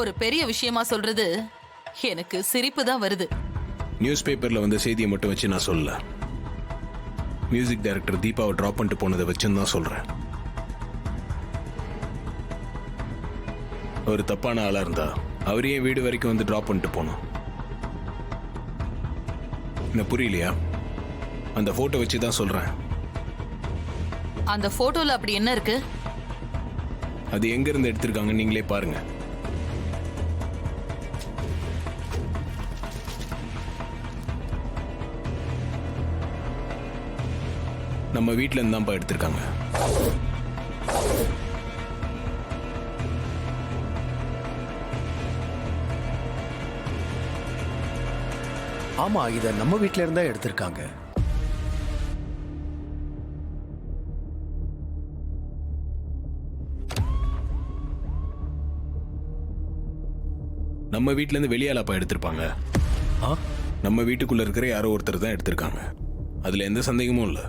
S11: ஒரு பெரிய விஷயமா சொல்றது எனக்கு சிரிப்பு தான் வருது.
S18: நியூஸ் பேப்பர்ல வந்த செய்தியை மட்டும் வச்சு நான் சொல்லல. மியூசிக் டைரக்டர் தீபாவை டிராப் பண்ணிட்டு போனதை வச்சுன்னு தான் சொல்றேன். ஒரு தப்பான ஆளா இருந்தா அவரையே வீடு வரைக்கும் வந்து டிராப் பண்ணிட்டு போனோம். என்ன புரியலையா? அந்த போட்டோ வச்சு தான் சொல்றேன்.
S11: அந்த போட்டோல அப்படி என்ன இருக்கு?
S18: அது எங்க இருந்து எடுத்திருக்காங்க நீங்களே பாருங்க. நம்ம வீட்ல இருந்து தான்ப்பா எடுத்திருக்காங்க.
S19: ஆமா, இத நம்ம வீட்ல இருந்தா எடுத்திருக்காங்க.
S18: நம்ம வீட்ல இருந்து வெளியாலப்பா எடுத்திருப்பாங்க. நம்ம வீட்டுக்குள்ள இருக்கிற யாரோ ஒருத்தர் தான் எடுத்திருக்காங்க. அதுல எந்த சந்தேகமும் இல்லை.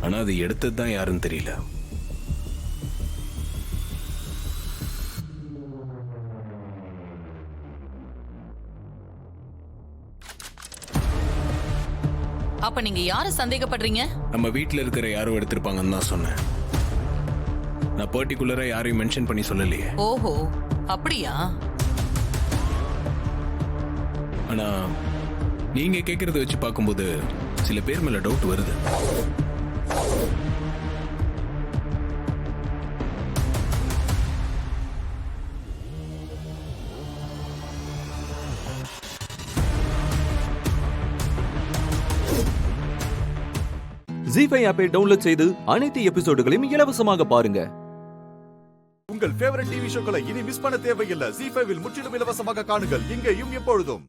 S18: ஆனா அது எடுத்தது தான் யாருன்னு தெரியல.
S11: அப்ப நீங்க யாரை சந்தேகப்படுறீங்க?
S18: நம்ம வீட்ல இருக்கிற யாரோ எடுத்திருப்பாங்கன்னு தான் சொன்னேன். நான் பர்டிகுலரா யாரையும் மென்ஷன் பண்ணி சொல்லலையே.
S11: ஓஹோ, அப்படியா?
S18: ஆனா நீங்க கேக்குறத வச்சு பார்க்கும்போது சில பேர் மேல டவுட் வருது.
S6: ஜீ5 ஆப்பை டவுன்லோட் செய்து அனைத்து எபிசோடுகளையும் இலவசமாக பாருங்க.
S1: உங்கள் ஃபேவரட் டிவி ஷோக்களை இனி மிஸ் பண்ண தேவையில்லை. ஜீ5 முற்றிலும் இலவசமாக காணுங்கள், இங்கேயும் எப்பொழுதும்.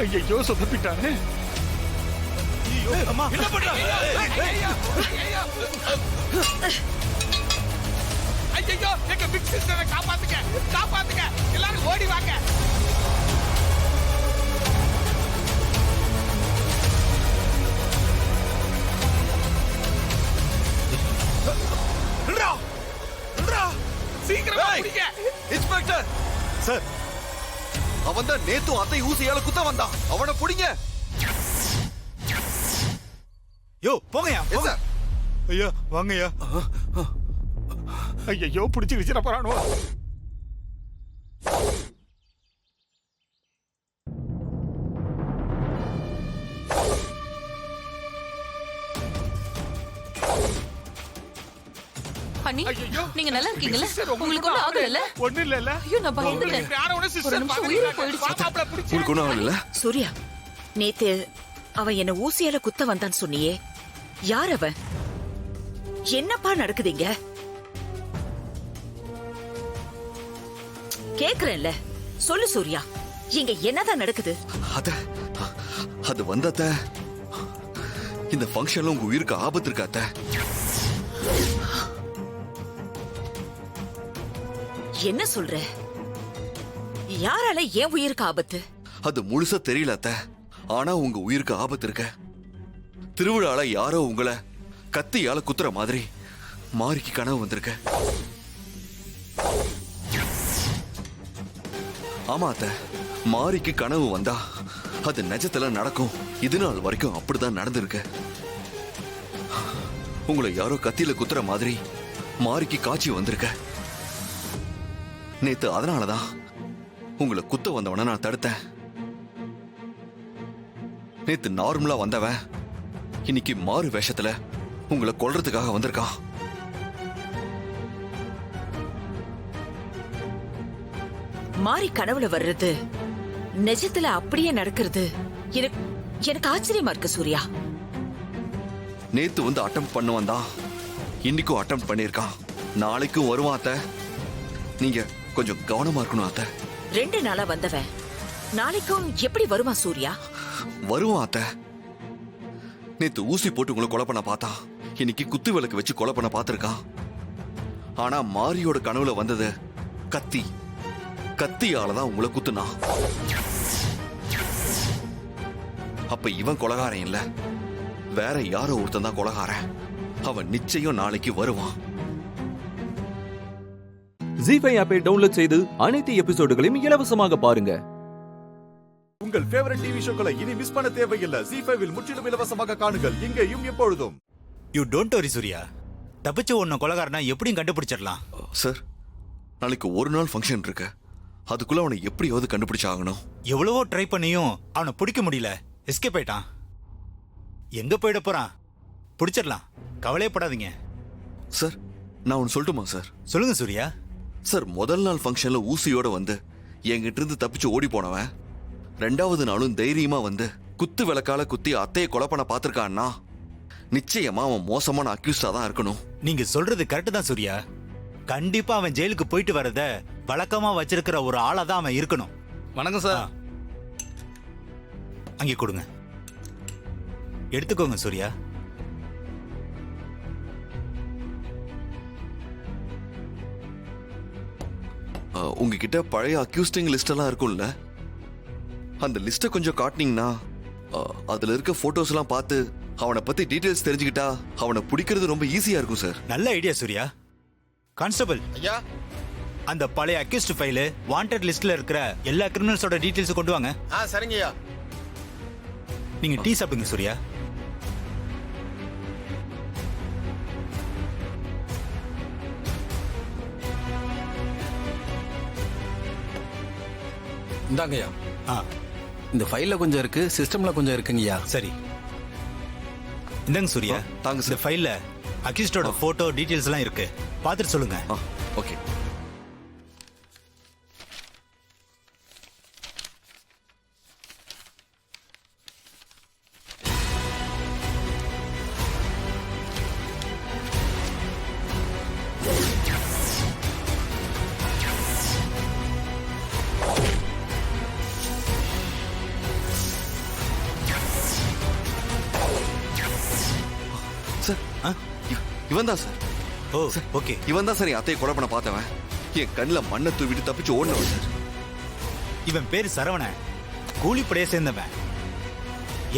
S8: ஐயோ, சொதப்பிட்டானே. என்ன பண்ற? ஐயோ, எங்க பிக் சிஸ்டரை காப்பாத்துங்க, காப்பாத்துங்க, எல்லாரும் ஓடி வாங்க. சீக்கிரமா பிடிங்க.
S1: இன்ஸ்பெக்டர் சார், அவன் தான் நேத்து அத்தை ஊசியால குத்த வந்தான். அவனை புடிங்க.
S8: யோ, போங்கயா, போங்க. ஐயா, வாங்கய்யா. ஐயோ, பிடிச்சி விசிற போறானோ.
S11: அண்ணி, நீங்க நல்லா இருக்கீங்களா? உங்களுக்கு ஒண்ணும் ஆகல?
S8: ஒண்ணும் இல்ல.
S11: ஐயோ, நான் பயந்துட்டேன். உயிரே போயிடுச்சு.
S1: உங்களுக்கு ஒண்ணும் ஆகல?
S20: சூர்யா, நேத்து அவன் என்ன ஊசியால குத்த வந்தான்னு சொன்னியே, யார் அவன்? என்னப்பா நடக்குதுங்க? கேக்குறேன்ல, சொல்லு சூர்யா, இங்க என்னதான் நடக்குது?
S1: அது வந்தத இந்த ஃபங்க்ஷன்ல உங்க உயிருக்கு ஆபத்து இருக்காத்த.
S20: என்ன சொல்ற? யாரால ஏன் உயிருக்கு ஆபத்து?
S21: அது முழுசா தெரியல அத்தை. ஆனா உங்க உயிருக்கு ஆபத்து இருக்க. திருவிழால யாரோ உங்களை கத்தியால குத்துற மாதிரி மாரிக்கு கனவு வந்திருக்க. ஆமா அத்தை, மாரிக்கு கனவு வந்தா அது நிஜத்துல நடக்கும். இது நாள் வரைக்கும் அப்படிதான் நடந்திருக்கு. உங்களை யாரோ கத்தியில குத்துற மாதிரி மாரிக்கு காட்சி வந்திருக்க. நேத்து அதனாலதான் உங்களை குத்த வந்தவன நான் தடுத்தேன். நேத்து நார்மலா வந்தவன் இன்னைக்கு மாறு வேஷத்துல உங்களை கொல்றதுக்காக வந்திருக்கான்.
S20: மாறி கனவுல வர்றது நிஜத்துல அப்படியே நடக்கிறது எனக்கு ஆச்சரியமா இருக்கு சூர்யா.
S21: நேத்து வந்து அட்டெம்ப்ட் பண்ணுவான் தான் இன்னைக்கும் அட்டெம்ப்ட் பண்ணிருக்கான். நாளைக்கும் வருவான் அத்தை. நீங்க கொஞ்சம் கவனமா இருக்கணும் அத்தை.
S20: 2 நாளா வந்தவன் நாளைக்கும் எப்படி வருமா சூர்யா?
S21: வருவான் அத்தை. நேத்து ஊசி போட்டு உங்களை கொலை பண்ண பார்த்தா இன்னைக்கு குத்து விளக்கு வச்சு கொலை பண்ண பார்த்திருக்கான். ஆனா மாரியோட கனவுல வந்தது கத்தியாலதான் உங்களை குத்துனா. அப்ப இவன் கொலகாரன் இல்ல, வேற யாரோ ஒருத்தன் தான் கொலகாரன். அவன் நிச்சயம் நாளைக்கு வருவான்.
S6: ஜீ5 ஆப்பை டவுன்லோட் செய்து அனைத்து எபிசோடுகளையும் இலவசமாக பாருங்க.
S1: உங்கள் ஃபேவரட் டிவி ஷோக்களை இனி மிஸ் பண்ண தேவையில்லை. ஜீ5 முற்றிலும் இலவசமாக காணுங்கள், இங்கேயும் எப்பொழுதும்.
S22: You don't worry Surya. தப்பிச்சு ஒன்ன கொலகாரனா எப்படியும் கண்டுபிடிச்சிடலாம்.
S21: சார், நாளைக்கு ஒரு நாள் ஃபங்க்ஷன் இருக்கு. அதுக்குள்ள அவனை எப்படியாவது கண்டுபிடிச்சாகணும்.
S22: எவ்வளவோ ட்ரை பண்ணியும் அவனை பிடிக்க முடியல. எஸ்கேப் ஆயிட்டான். எங்க போயிட போறான்? பிடிச்சிடலாம், கவலையப்படாதீங்க.
S21: சார், நான் ஒன்னு சொல்லட்டுமா சார்?
S22: சொல்லுங்க சூர்யா.
S21: சார், முதல் நாள் ஃபங்க்ஷன்ல ஊசியோட வந்து என்கிட்ட இருந்து தப்பிச்சு ஓடி போனவன் 2வது நாளும் தைரியமா வந்து குத்து விளக்கால குத்தி அத்தையை கொலை பண்ண பார்த்திருக்கான்னா நிச்சயமா அவன் மோசமான அக்யூஸ்டா தான் இருக்கணும்.
S22: நீங்க சொல்றது கரெக்ட் தான் சூர்யா. கண்டிப்பா அவன் ஜெயிலுக்கு போயிட்டு வரத வழக்கமா வச்சிருக்கிற ஒரு ஆளா தான் அவன் இருக்கணும்.
S23: வணக்கம் சார்.
S22: அங்கே கொடுங்க, எடுத்துக்கோங்க சூர்யா.
S21: உங்ககிட்ட பழைய அக்யூஸ்டிங் லிஸ்ட் எல்லாம் இருக்கும்ல, அந்த லிஸ்ட்டை கொஞ்சம் காட்டினீங்கன்னா அதுல இருக்க போட்டோஸ் எல்லாம் பார்த்து அவனை பத்தி டீடைல்ஸ் தெரிஞ்சுக்கிட்டா அவனை பிடிக்கிறது ரொம்ப ஈஸியா இருக்கும் சார்.
S22: நல்ல ஐடியா சூர்யா. கான்ஸ்டபிள் ஐயா, அந்த பழைய அக்யூஸ்ட் ஃபைல் வாண்டட் லிஸ்ட்ல இருக்கிற எல்லா கிரிமினல்ஸோட டீடைல்ஸ் கொண்டு வாங்க.
S23: சரிங்கய்யா.
S22: நீங்க டீ சாப்பிடுங்க சூர்யா.
S23: இந்தாங்கய்யா. இந்த ஃபைல்ல கொஞ்சம் இருக்கு, சிஸ்டம்ல கொஞ்சம் இருக்குங்கய்யா.
S22: சரி, இந்தாங்க சூர்யா.
S21: தாங்க
S22: இந்த ஃபைல்ல அக்யூஸ்டோட போட்டோ டீடைல்ஸ் எல்லாம் இருக்கு, பார்த்துட்டு சொல்லுங்க.
S21: ஓகே. இவன் தான் சார்.
S22: ஓ, ஓகே.
S21: இவன் தான் சார் அத்தையை கொலை பண்ண பார்த்தவன். என் கண்ணில் மண்ணை தூவிட்டு தப்பிச்சு ஓடினவன் சார்.
S22: இவன் பேரு சரவணன், கூலிப்படையை சேர்ந்தவன்.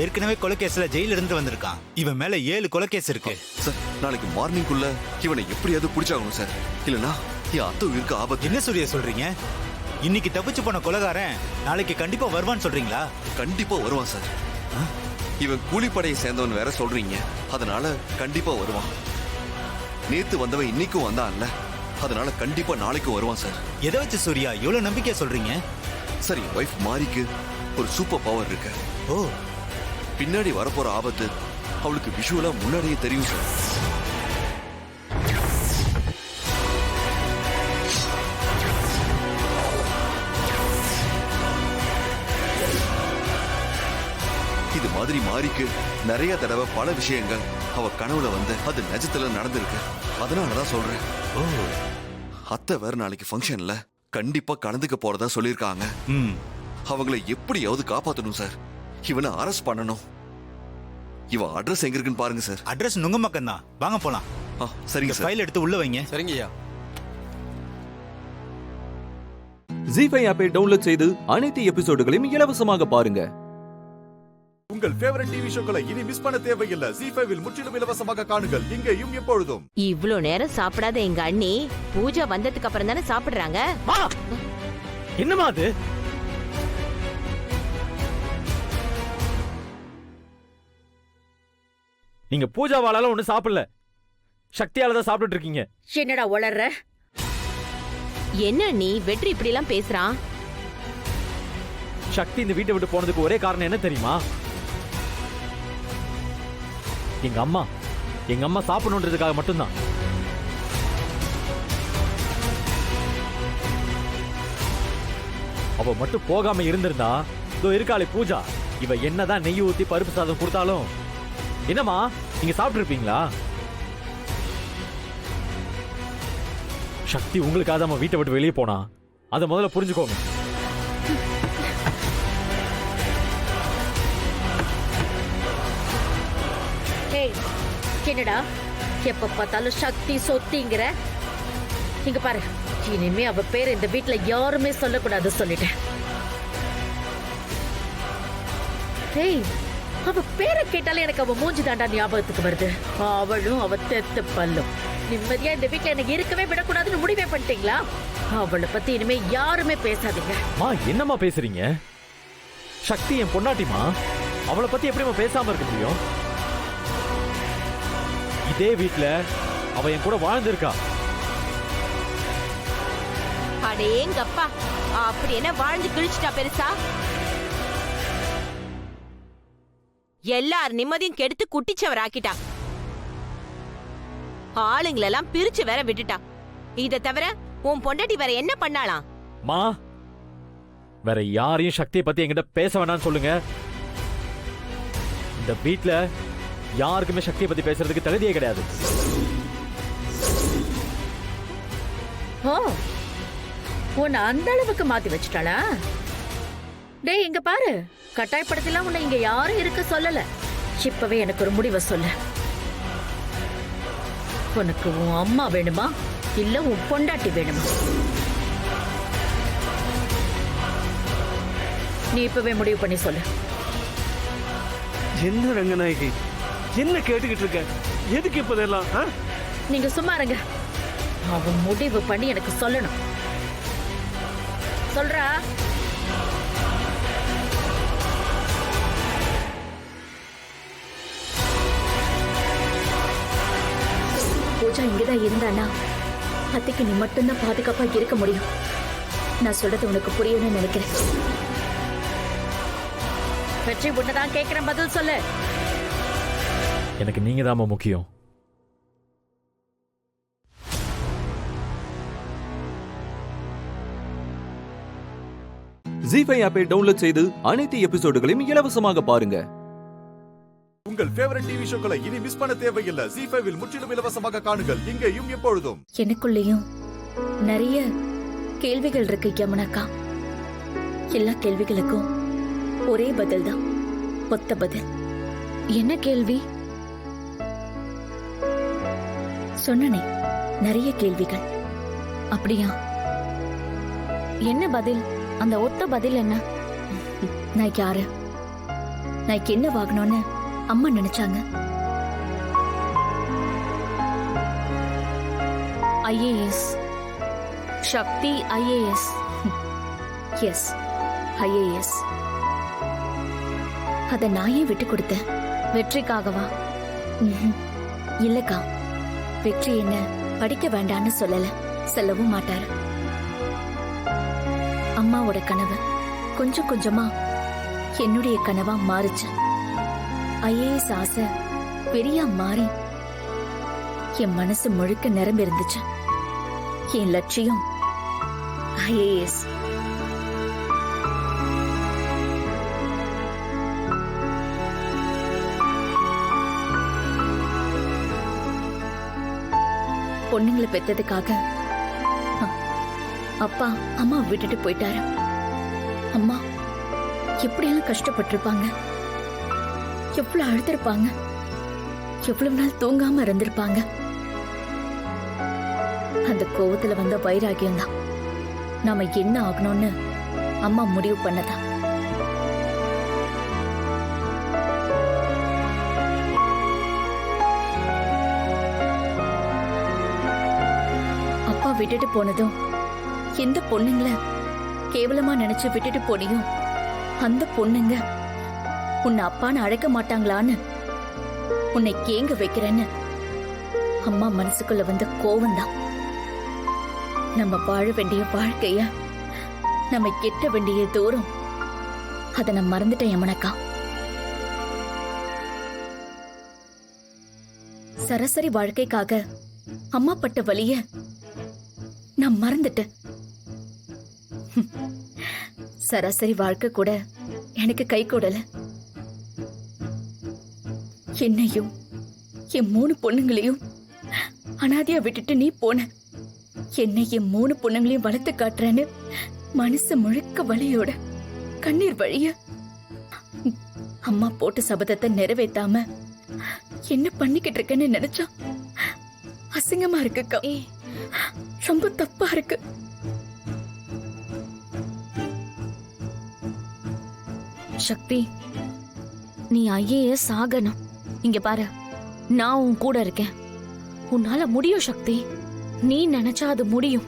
S22: ஏற்கனவே கொலைகேஸ்ல ஜெயில இருந்து வந்திருக்கான். இவன் மேல 7 கொலைகேஸ் இருக்கு.
S21: சார், நாளைக்கு மார்னிங்குள்ள இவனை எப்படியாவது பிடிச்சாகணும் சார். இல்லனா என் அத்தை உயிருக்கு ஆபத்து.
S22: என்ன சூர்யா சொல்றீங்க? இன்னைக்கு தப்பிச்சு போன கொலைகாரன் நாளைக்கு கண்டிப்பா வருவான்னு சொல்றீங்களா?
S21: கண்டிப்பா வருவான் சார். இவன் கூலிப்படையை சேர்ந்தவன் வேற சொல்றீங்க, அதனால கண்டிப்பா வருவான். நேத்து வந்தவன் இன்னைக்கும் வந்தான்ல, அதனால கண்டிப்பா நாளைக்கும் வருவான் சார்.
S22: எதை வச்சு சூர்யா இவ்வளவு நம்பிக்கையா சொல்றீங்க?
S21: சார், என் வைஃப் மாரிக்கு ஒரு சூப்பர் பவர் இருக்கு.
S22: ஓ,
S21: பின்னாடி வரப்போற ஆபத்து அவளுக்கு விஷுவலா முன்னாடியே தெரியும் சார். இது மாதிரி மாரிக்கு நிறைய தடவை பல விஷயங்கள் அவ கனவுல வந்து அது நிஜத்துல நடந்திருக்கு. அதனாலதான் சொல்றேன். அத்தை வேற நாளைக்கு ஃபங்க்ஷன்ல கண்டிப்பா கலந்துக்க போறதா சொல்லிருக்காங்க. அவங்களை எப்படியாவது காப்பாத்தணும் சார். இவனை அரெஸ்ட் பண்ணணும். இவன் அட்ரஸ் எங்க இருக்குன்னு பாருங்க சார்.
S22: அட்ரஸ் நுங்கம்பாக்கம் தான், வாங்க போலாம்.
S21: சரிங்க சார்.
S22: ஃபைல் எடுத்து உள்ள வைங்க.
S23: சரிங்கய்யா.
S6: ஜி5 ஆப்பை டவுன்லோட் செய்து அனைத்து எபிசோடுகளையும் இலவசமாக பாருங்க.
S1: உங்கள் ஃபேவரட் டிவி ஷோக்களை இனி மிஸ் பண்ண தேவையில்லை. ஜி5ல் முற்றிலும் இலவசமாக காணுங்கள் இங்கேயும் எப்பொழுதும்.
S2: இவ்ளோ நேரம் சாப்பிடாத எங்க அண்ணி பூஜை வந்ததுக்கு அப்புறம் தானே சாப்பிடுறாங்க.
S4: என்னமா அது? நீங்க பூஜாவால ஒண்ணு சாப்பிடல, சக்தியால தான் சாப்பிட்டு இருக்கீங்க.
S2: என்னடா உளர்ற? என்ன நீ வெற்றி இப்படி எல்லாம் பேசுறான்?
S4: சக்தி இந்த வீட்டை விட்டு போனதுக்கு ஒரே காரணம் என்ன தெரியுமா? எங்க அம்மா சாப்பிடணுன்றதுக்காக மட்டும்தான். அவ மட்டும் போகாம இருந்திருந்தா, இதோ இருக்காளே பூஜா, இவ என்னதான் நெய் ஊத்தி பருப்பு சாதம் கொடுத்தாலும் என்னம்மா நீங்க சாப்பிட்டு இருப்பீங்களா? சக்தி உங்களுக்காக தான் வீட்டை விட்டு வெளியே போனா, அதை முதல்ல புரிஞ்சுக்கோங்க.
S2: என்னடா எப்ப பார்த்தாலும் சக்தி சொத்திங்கிற? இங்க பாரு, இனிமே அவ பேர் இந்த வீட்டுல யாருமே சொல்லக்கூடாது சொல்லிட்டேன். அவ பேரை கேட்டாலே எனக்கு அவ மூஞ்சி தாண்டா ஞாபகத்துக்கு வருது. அவளும் அவ தெத்து பல்லும். நிம்மதியா இந்த வீட்டுல எனக்கு இருக்கவே விடக்கூடாதுன்னு முடிவே பண்ணிட்டீங்களா? அவளை பத்தி இனிமே யாருமே பேசாதீங்க.
S4: என்னம்மா பேசுறீங்க? சக்தி என் பொண்டாட்டிமா, அவளை பத்தி எப்படிமா பேசாம இருக்க முடியும்? இதே வீட்டுல அவ என் கூட வாழ்ந்திருக்கா.
S2: அடேங்கப்பா, அப்படி என்ன வாழ்ந்து கிழிச்சிட்டா பெருசா? எல்லார் நிம்மதியும் கெடுத்து குட்டிச்சவர் ஆக்கிட்டா. ஆளுங்களெல்லாம் பிரிச்சு வேற விட்டுட்டா. இத தவிர உன் பொண்டாட்டி வேற என்ன பண்ணாலாம்?
S4: மா, வேற யாரையும் சக்தியை பத்தி என்கிட்ட பேச வேணாம்னு சொல்லுங்க. இந்த வீட்டுல யாருக்குமே சக்தியை பத்தி பேசுறதுக்கு தகுதியே கிடையாது.
S2: உன்னை அந்த அளவுக்கு மாத்தி வச்சுட்டாளா? டேய் இங்க பாரு, கட்டாயப்படுத்தலாம் உன்னை இங்க யாரும் இருக்க சொல்லல. இப்பவே எனக்கு ஒரு முடிவை சொல்ல. உனக்கு உன் அம்மா வேணுமா இல்ல உன் பொண்டாட்டி வேணுமா? நீ இப்பவே முடிவு பண்ணி சொல்லு.
S4: என்ன ரங்கநாயகி, என்ன கேட்டுக்கிட்டு இருக்க? எதுக்கு இப்பதெல்லாம்?
S2: நீங்க சும்மா இருங்க. அவன் முடிவு பண்ணி எனக்கு சொல்லணும். சொல்றா?
S3: பூஜா இங்கதான் இருந்தானா அத்தைக்கு நீ மட்டும்தான் பாதுகாப்பா இருக்க முடியும். நான் சொல்றது உனக்கு புரியும்னு நினைக்கிறேன்.
S2: வெற்றி உன்னதான் கேட்கிறேன், பதில் சொல்லு.
S4: எனக்கு நீங்க தான் முக்கியம்.
S6: ஜி5 ஆப்பை டவுன்லோட் செய்து அனைத்து எபிசோடுகளையும் இலவசமாக பாருங்க.
S1: உங்கள் ஃபேவரட் டிவி ஷோக்களை இனி மிஸ் பண்ண தேவையில்லை. ஜி5ல் முற்றிலும் இலவசமாக காணுங்கள் இங்கேயும் எப்பொழுதும்.
S3: எனக்குள்ளேயும் நிறைய கேள்விகள் இருக்கு யமுனாக்கா. எல்லா கேள்விகளுக்கும் ஒரே பதில் தான், ஒத்த பதில். என்ன கேள்வி? சொன்னனே, நிறைய கேள்விகள். அப்படியா? என்ன பதில்? அந்த ஒத்த பதில் என்ன? நான் யாரு, நான் என்ன வாங்கணும்னு அம்மா நினைச்சாங்க? IAS. Sakthi IAS. Yes, IAS. அத நான் ஏன் விட்டு கொடுத்தேன்? வெற்றிக்காகவா? இல்லக்கா, வெற்றி என்ன படிக்க வேண்டான்னு சொல்லல, சொல்லவும் மாட்டாரு. அம்மாவோட கனவு கொஞ்சம் கொஞ்சமா என்னுடைய கனவா மாறுச்சு. ஐஏஎஸ் ஆசை பெரியா மாறி என் மனசு முழுக்க நிரம்பி இருந்துச்சு. என் லட்சியம் ஐஏஎஸ். பொண்ணுங்களை பெத்ததுக்காக அப்பா அம்மா விட்டுட்டு போயிட்டாரு. அம்மா எப்படியெல்லாம் கஷ்டப்பட்டிருப்பாங்க, எவ்வளவு அழுத்திருப்பாங்க, எவ்வளவு நாள் தூங்காம இருந்திருப்பாங்க. அந்த கோவத்துல வந்த வைராகியம் தான்
S2: நாம என்ன ஆகணும்னு அம்மா முடிவு பண்ணதா. அப்பா விட்டுட்டு போனதும் எந்த பொண்ணுங்கள கேவலமா நினைச்சு விட்டுட்டு போனியோ அந்த பொண்ணுங்க உன்னை அப்பான்னு அழைக்க மாட்டாங்களான்னு உன்னை கேங்க வைக்கிறேன்னு அம்மா மனசுக்குள்ள வந்த கோவம்தான். நம்ம வாழ வேண்டிய வாழ்க்கைய, நம்ம கெட்ட வேண்டிய தூரம், அதை நான் மறந்துட்டேன் யமுனக்கா. சராசரி வாழ்க்கைக்காக அம்மா பட்ட வலிய நான் மறந்துட்டேன். சராசரி வாழ்க்கை கூட எனக்கு கை கூடல. என்னையும் என் 3 பொண்ணுங்களையும் அனாதையா விட்டுட்டு நீ போன. என்னை என் 3 பொண்ணுங்களையும் வளர்த்து காட்டுறேன்னு மனசு முழுக்க வலியோட கண்ணீர் வழிய அம்மா போட்ட சபதத்தை நிறைவேற்றாம என்ன பண்ணிக்கிட்டு இருக்கேன்னு நினைச்சா அசிங்கமா இருக்குக்கா. ரொம்ப தப்பா இருக்கு. சக்தி, நீ ஐஏஎஸ் ஆகணும். இங்க பாரு, நான் உன் கூட இருக்கேன். உன்னால முடியும் சக்தி. நீ நினைச்சா அது முடியும்.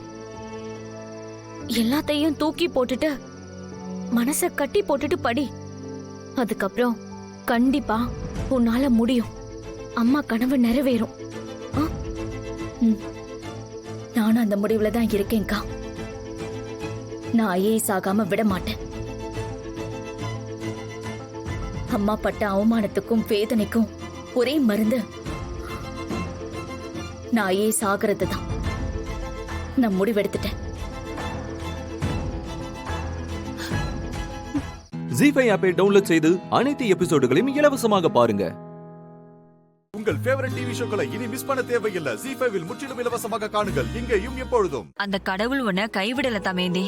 S2: எல்லாத்தையும் தூக்கி போட்டுட்டு மனச கட்டி போட்டுட்டு படி. அதுக்கப்புறம் கண்டிப்பா உன்னால முடியும். அம்மா கனவு நிறைவேறும். நானும் அந்த முடிவுல தான் இருக்கேன்க்கா. நான் ஐஏஎஸ் ஆகாம விட மாட்டேன். அம்மா பட்ட அவமானத்துக்கும் வேதனைக்கும் ஒரே மருந்து நான் ஐஏஎஸ் ஆகிறது தான். நான் முடிவெடுத்துட்டேன்.
S6: ஜீ5 ஆப்பை டவுன்லோட் செய்து அனைத்து எபிசோடுகளையும் இலவசமாக பாருங்க.
S1: உங்கள் ஃபேவரட் டிவி ஷோக்களை இனி மிஸ் பண்ண தேவையில்லை. ஜீ5 முற்றிலும் இலவசமாக காணுங்கள், இங்கேயும் எப்பொழுதும்.
S5: அந்த கடவுள் உன்னை கைவிடல தமேந்தி.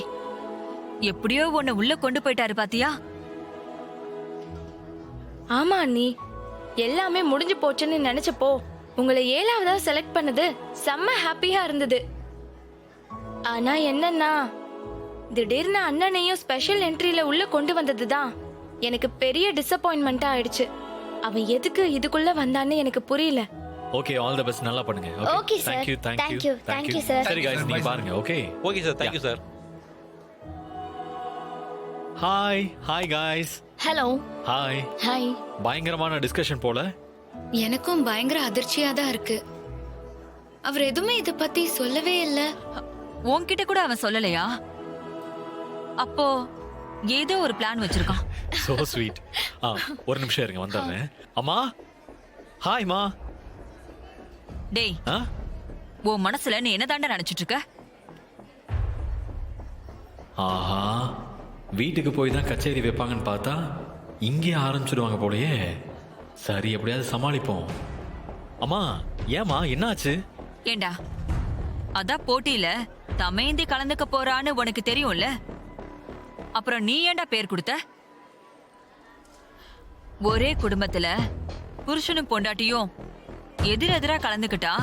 S5: எப்படியோ உன்னை உள்ள கொண்டு போயிட்டாரு பாத்தியா?
S9: ஆமா அண்ணி, எல்லாமே முடிஞ்சு போச்சுன்னு நினைச்சப்போ உங்களை 7ஆவதா செலக்ட் பண்ணது செம்ம ஹாப்பியா இருந்தது. ஆனா என்னன்னா, திடீர்னு அண்ணனையும் ஸ்பெஷல் என்ட்ரியில உள்ள கொண்டு வந்ததுதான் எனக்கு பெரிய டிசப்பாயின்மெண்டா ஆயிடுச்சு. அவன் எதுக்கு இதுக்குள்ள வந்தான்னு எனக்கு புரியல.
S10: Okay, all the best. நல்லா பண்ணுங்க.
S9: Okay sir.
S10: Thank you sir. சரி गाइस, நீங்க பாருங்க. Okay
S24: sir. Thank you sir.
S10: Hi guys.
S2: Hello.
S10: Hi.
S2: Hi.
S10: பயங்கரமான டிஸ்கஷன் போல.
S16: எனக்கும் பயங்கர அதிர்ச்சியா தான் இருக்கு. அவர் எதுவுமே இத பத்தி சொல்லவே இல்ல.
S5: உன்கிட்ட கூட அவன் சொல்லலையா? அப்போ ஏதோ ஒரு பிளான் வச்சிருக்கான்.
S10: So sweet. ஒரு நிமிஷம் இருங்க, வந்துடுறேன். அம்மா, ஹாய் மா.
S5: டேய், உன் மனசுல நீ என்ன தாண்டா நினைச்சிட்டு இருக்க?
S10: ஆஹா, வீட்டுக்கு போய் தான் கச்சேரி வைப்பாங்கன்னு பார்த்தா இங்கே ஆரம்பிச்சிடுவாங்க போலயே. சரி, எப்படியாவது சமாளிப்போம். அம்மா, ஏமா என்னாச்சு?
S5: ஏண்டா, அதான் போட்டியில தமேந்தி கலந்துக்க போறான்னு உனக்கு தெரியும்ல, அப்புறம் நீ ஏண்டா பேர் கொடுத்த? ஒரே குடும்பத்துல புருஷனும் பொண்டாட்டியும் எதிரெதிரா கலந்துக்கிட்டா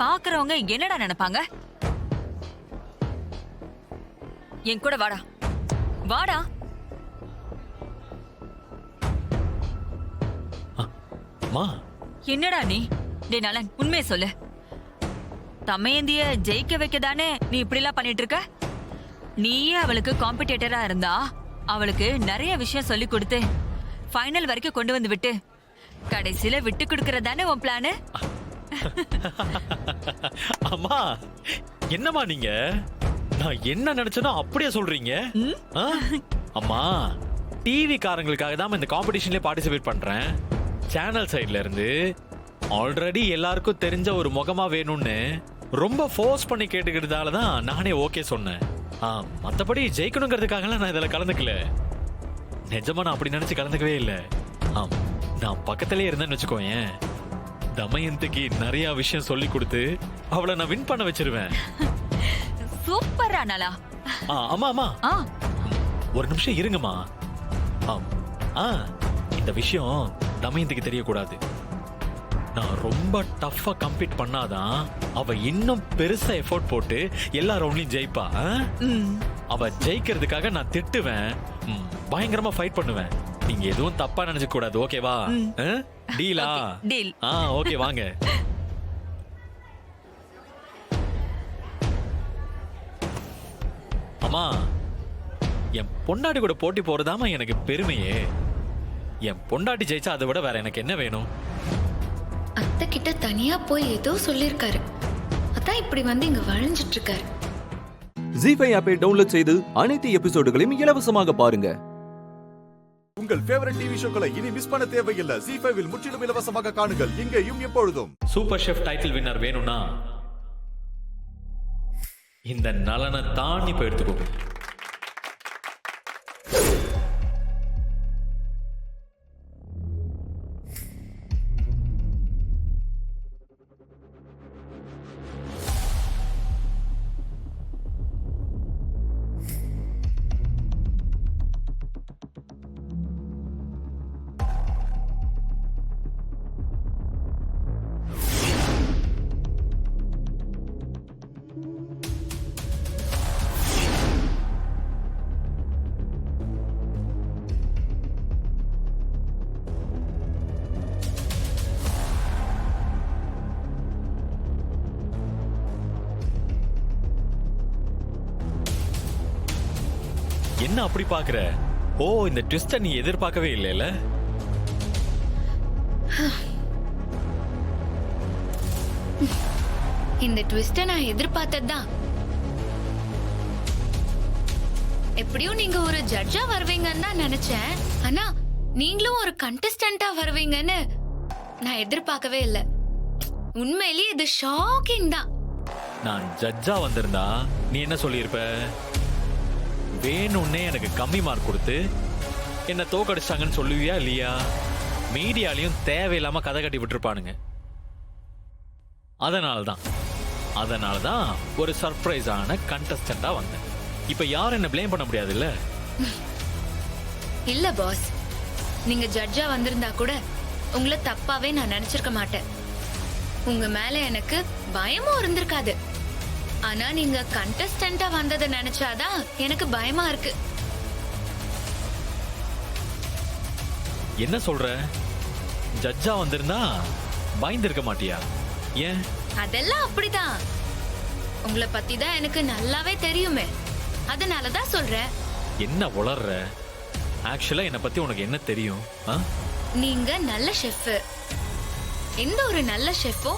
S5: பாக்குறவங்க என்னடா நினைப்பாங்க? என் கூட வாடா, வாடா. என்னடா நீ? டேய் நலன், உண்மையை சொல்லு. தமேந்திய ஜெயிக்க வைக்கதானே நீ இப்படி எல்லாம் பண்ணிட்டு இருக்க? நீயே அவளுக்கு காம்படிட்டரா இருந்தா அவளுக்கு நிறைய விஷயம் சொல்லி கொடுத்து ஃபைனல் வரைக்கும் கொண்டு வந்து விட்டு கடைசியில விட்டு கொடுக்கறதானே உன் பிளானு?
S10: அம்மா, என்னம்மா நீங்க? நான் என்ன நினைச்சனோ அப்படியே சொல்றீங்க. அம்மா, டிவி காரங்களுக்காக தான் இந்த காம்படிஷன்ல பார்ட்டிசிபேட் பண்றேன். சேனல் சைட்ல இருந்து ஆல்ரெடி எல்லாருக்கும் தெரிஞ்ச ஒரு முகமா வேணும்னு ரொம்ப ஃபோர்ஸ் பண்ணி கேட்டுக்கிறதால தான் நானே ஓகே சொன்னேன். மற்றபடி ஜெயிக்கணுங்கிறதுக்காகலாம் நான் இதில் கலந்துக்கல. நிஜமா நான் அப்படி நினைச்சு கலந்துக்கவே இல்லை. நான் பக்கத்திலே இருந்தேன்னு வச்சுக்கோயேன், தமயந்திக்கு நிறைய விஷயம் சொல்லி கொடுத்து அவளை நான் வின் பண்ண வச்சிருவேன்.
S5: சூப்பரா நலா.
S10: ஆமா ஆமா, ஒரு நிமிஷம் இருங்கம்மா. இந்த விஷயம் தமயந்திக்கு தெரியக்கூடாது. நான் ரொம்ப டஃபா கம்பீட் பண்ணாதான் அவ இன்னும் பெருசா எஃபோர்ட் போட்டு எல்லா ரவுண்ட்லயும் ஜெயிப்பா. அவ ஜெயிக்கிறதுக்காக நான் திட்டுவேன், பயங்கரமா ஃபைட் பண்ணுவேன். நீங்க எதுவும் தப்பா நினைச்சுக்க கூடாது, ஓகேவா? டீலா?
S5: டீல்.
S10: ஓகே வாங்க. அம்மா, என் பொண்டாட்டி கூட போட்டி போறதாமா எனக்கு பெருமையே. என் பொண்டாட்டி ஜெயிச்சா அதை விட வேற எனக்கு என்ன வேணும்?
S16: அத்தை கிட்ட தனியா போய் ஏதோ சொல்லிருக்காரு, அதான் இப்படி வந்து இங்க வளைஞ்சிட்டு இருக்காரு.
S6: ஜி5 ஆப்பை டவுன்லோட் செய்து அனைத்து எபிசோடுகளையும் இலவசமாக பாருங்க.
S1: உங்கள் ஃபேவரட் டிவி ஷோக்களை இனி மிஸ் பண்ண தேவையில்லை. ஜி5 முற்றிலும் இலவசமாக காணுங்கள், இங்கேயும் எப்பொழுதும்.
S10: சூப்பர் ஷெஃப் டைட்டில் வின்னர் வேணும்னா இந்த நலனை தான் இப்ப எடுத்துக்கோங்க. என்ன அப்படி பாக்குற? ஓ, இந்த ட்விஸ்ட நீ எதிர்பார்க்கவே இல்லைல?
S16: இந்த ட்விஸ்ட நான் எதிர்பார்த்ததுதான். எப்படியும் நீங்க ஒரு ஜட்ஜா வருவீங்கன்னு தான் நினைச்சேன். ஆனா நீங்களும் ஒரு கண்டஸ்டன்டா வருவீங்கன்னு நான் எதிர்பார்க்கவே இல்லை. உண்மையிலேயே இது ஷாக்கிங் தான்.
S10: நான் ஜட்ஜா வந்திருந்தா நீ என்ன சொல்லியிருப்ப? வேணும்னே எனக்கு கம்மி மார்க் கொடுத்து என்ன தோக்கடிச்சாங்கன்னு சொல்லுவியா இல்லையா? மீடியாலையும் தேவையில்லாம கதை கட்டி விட்டுருப்பானுங்க. அதனாலதான் ஒரு சர்ப்ரைஸான கண்டஸ்டண்டா வந்தேன். இப்ப யாரும் என்ன ப்ளேம் பண்ண முடியாது இல்ல?
S16: இல்ல பாஸ், நீங்க ஜட்ஜா வந்திருந்தா கூட உங்களை தப்பாவே நான் நினைச்சிருக்க மாட்டேன். உங்க மேல எனக்கு பயமும் இருந்திருக்காது. ஆனா நீங்க கண்டஸ்டன்டா வந்ததை நினைச்சாதான் எனக்கு பயமா இருக்கு.
S10: என்ன சொல்ற? ஜட்ஜா வந்திருந்தா பயந்திருக்க மாட்டியா? ஏன்?
S16: அதெல்லாம் அப்படிதான். உங்களை பத்தி தான் எனக்கு நல்லாவே தெரியுமே, அதனாலதான் சொல்றேன்.
S10: என்ன உளர்ற? ஆக்சுவலா என்ன பத்தி உனக்கு என்ன தெரியும்?
S16: நீங்க நல்ல ஷெஃப். எந்த ஒரு நல்ல ஷெஃபோ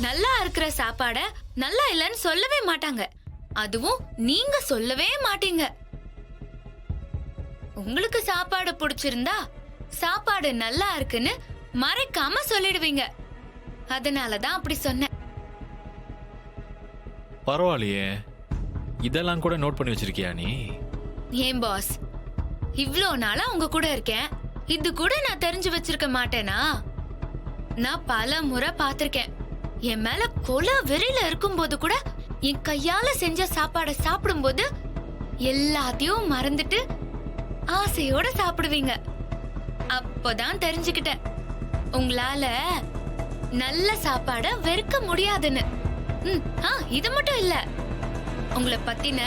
S16: நல்லா இருக்கிற சாப்பாட நல்லா இல்லைன்னு சொல்லவே மாட்டாங்க. அதுவும் நீங்க சொல்லவே மாட்டீங்க. உங்களுக்கு சாப்பாடு பிடிச்சிருந்தா சாப்பாடு நல்லா இருக்குன்னு மறைக்காம சொல்லிடுவீங்க. அதனாலதான் அப்படி சொன்னேன்.
S10: பரவாயில்லையே, இதெல்லாம் கூட நோட் பண்ணி வச்சிருக்கியா நீ?
S16: ஏன் பாஸ், இவ்ளோ நாளா உங்க கூட இருக்கேன், இது கூட நான் தெரிஞ்சு வச்சிருக்க மாட்டேனா? நான் பல முறை பாத்திருக்கேன். என் மேல கொலை வெறியில இருக்கும்போது கூட என் கையால செஞ்ச சாப்பாடை சாப்பிடும்போது எல்லாத்தையும் மறந்துட்டு ஆசையோட சாப்பிடுவீங்க. அப்பதான் தெரிஞ்சுக்கிட்டேன் உங்களால நல்ல சாப்பாட வெறுக்க முடியாதுன்னு. இது மட்டும் இல்ல, உங்களை பத்தின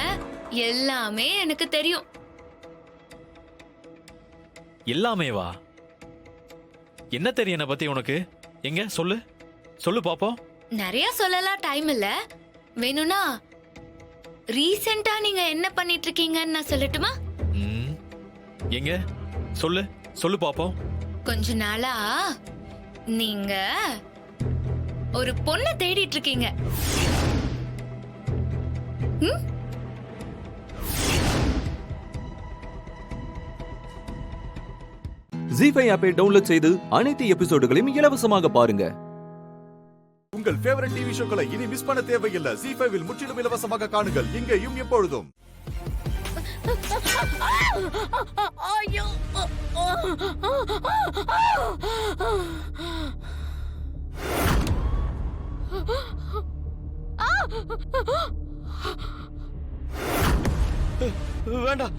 S16: எல்லாமே எனக்கு தெரியும்.
S10: எல்லாமே வா? என்ன தெரியும் என்ன பத்தி உனக்கு? எங்க சொல்லு சொல்லு பாப்போம்.
S16: நிறைய சொல்லலாம், டைம் இல்ல. வேணும்னா ரீசெண்டா நீங்க என்ன பண்ணிட்டு இருக்கீங்கன்னு நான் சொல்லட்டுமா?
S10: எங்க சொல்லு சொல்லு பாப்போம்.
S16: கொஞ்ச நாளா நீங்க ஒரு பொண்ணை தேடிட்டு இருக்கீங்க.
S6: ஜி5 ஆப்பை டவுன்லோட் செய்து அனைத்து எபிசோடுகளையும் இலவசமாக பாருங்க.
S1: உங்கள் ஃபேவரட் டிவி ஷோக்களை இனி மிஸ் பண்ண தேவையில்லை. ஜி5 முற்றிலும் இலவசமாக காணுங்கள், இங்கேயும் எப்பொழுதும்.
S8: வேண்டாம்.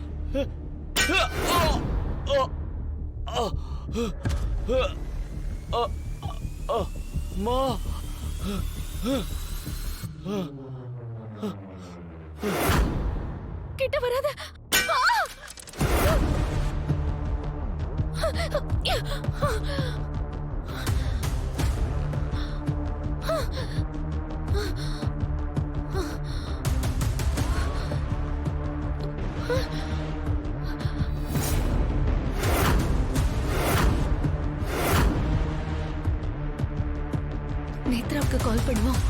S8: மா
S9: கிட்ட வராத. நேத்ராவுக்கு கால் பண்ணுவோம்.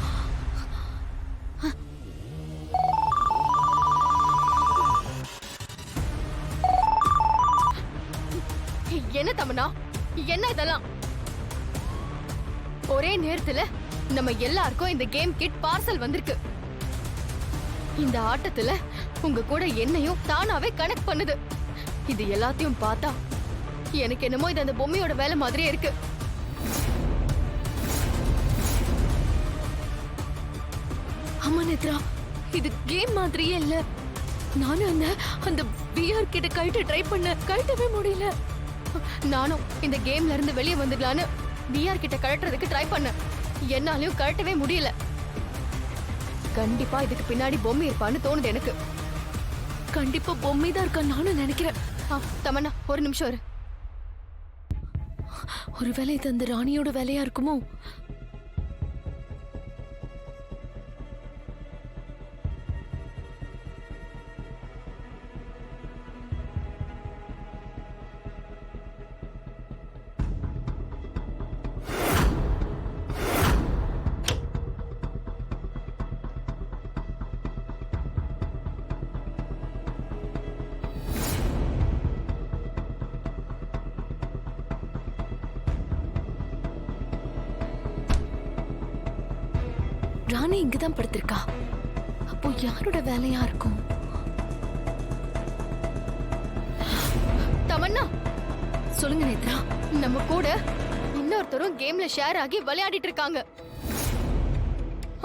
S7: என்ன தமனா, என்ன இதெல்லாம்? ஒரே நேரத்துல நம்ம எல்லாருக்கும் இந்த கேம் கிட் பார்சல் வந்திருக்கு. இந்த ஆட்டத்துல உங்க கூட என்னையும் தானாவே கனெக்ட் பண்ணுது. இது எல்லாத்தையும் பார்த்தா எனக்கு என்னமோ இது அந்த பொம்மையோட வேலை மாதிரியே இருக்கு. ஆமா நேத்ரா, இது கேம் மாதிரியே இல்ல. நானும் அந்த விஆர் கிட்ட கழட்ட ட்ரை பண்ண, கழட்டவே முடியல. நானும் இந்த கேம்ல இருந்து வெளியே வந்துடலான்னு விஆர் கிட்ட கழட்டுறதுக்கு ட்ரை பண்ண, என்னாலையும் கழட்டவே முடியல. கண்டிப்பா இதுக்கு பின்னாடி பொம்மை இருப்பான்னு தோணுது எனக்கு. கண்டிப்பா பொம்மை தான் இருக்கா நானும் நினைக்கிறேன். தமன்னா ஒரு நிமிஷம் இரு. ஒருவேளை இது அந்த ராணியோட வேலையா இருக்குமோ? ராணி இங்கதான் படுத்திருக்கா. அப்போ யாரோட வேலையா இருக்கும்? தமன்னா சொல்லுங்க நேத்ரா. நம்ம கூட இன்னொருத்தரும் கேம்ல ஷேர் ஆகி விளையாடிட்டு இருக்காங்க.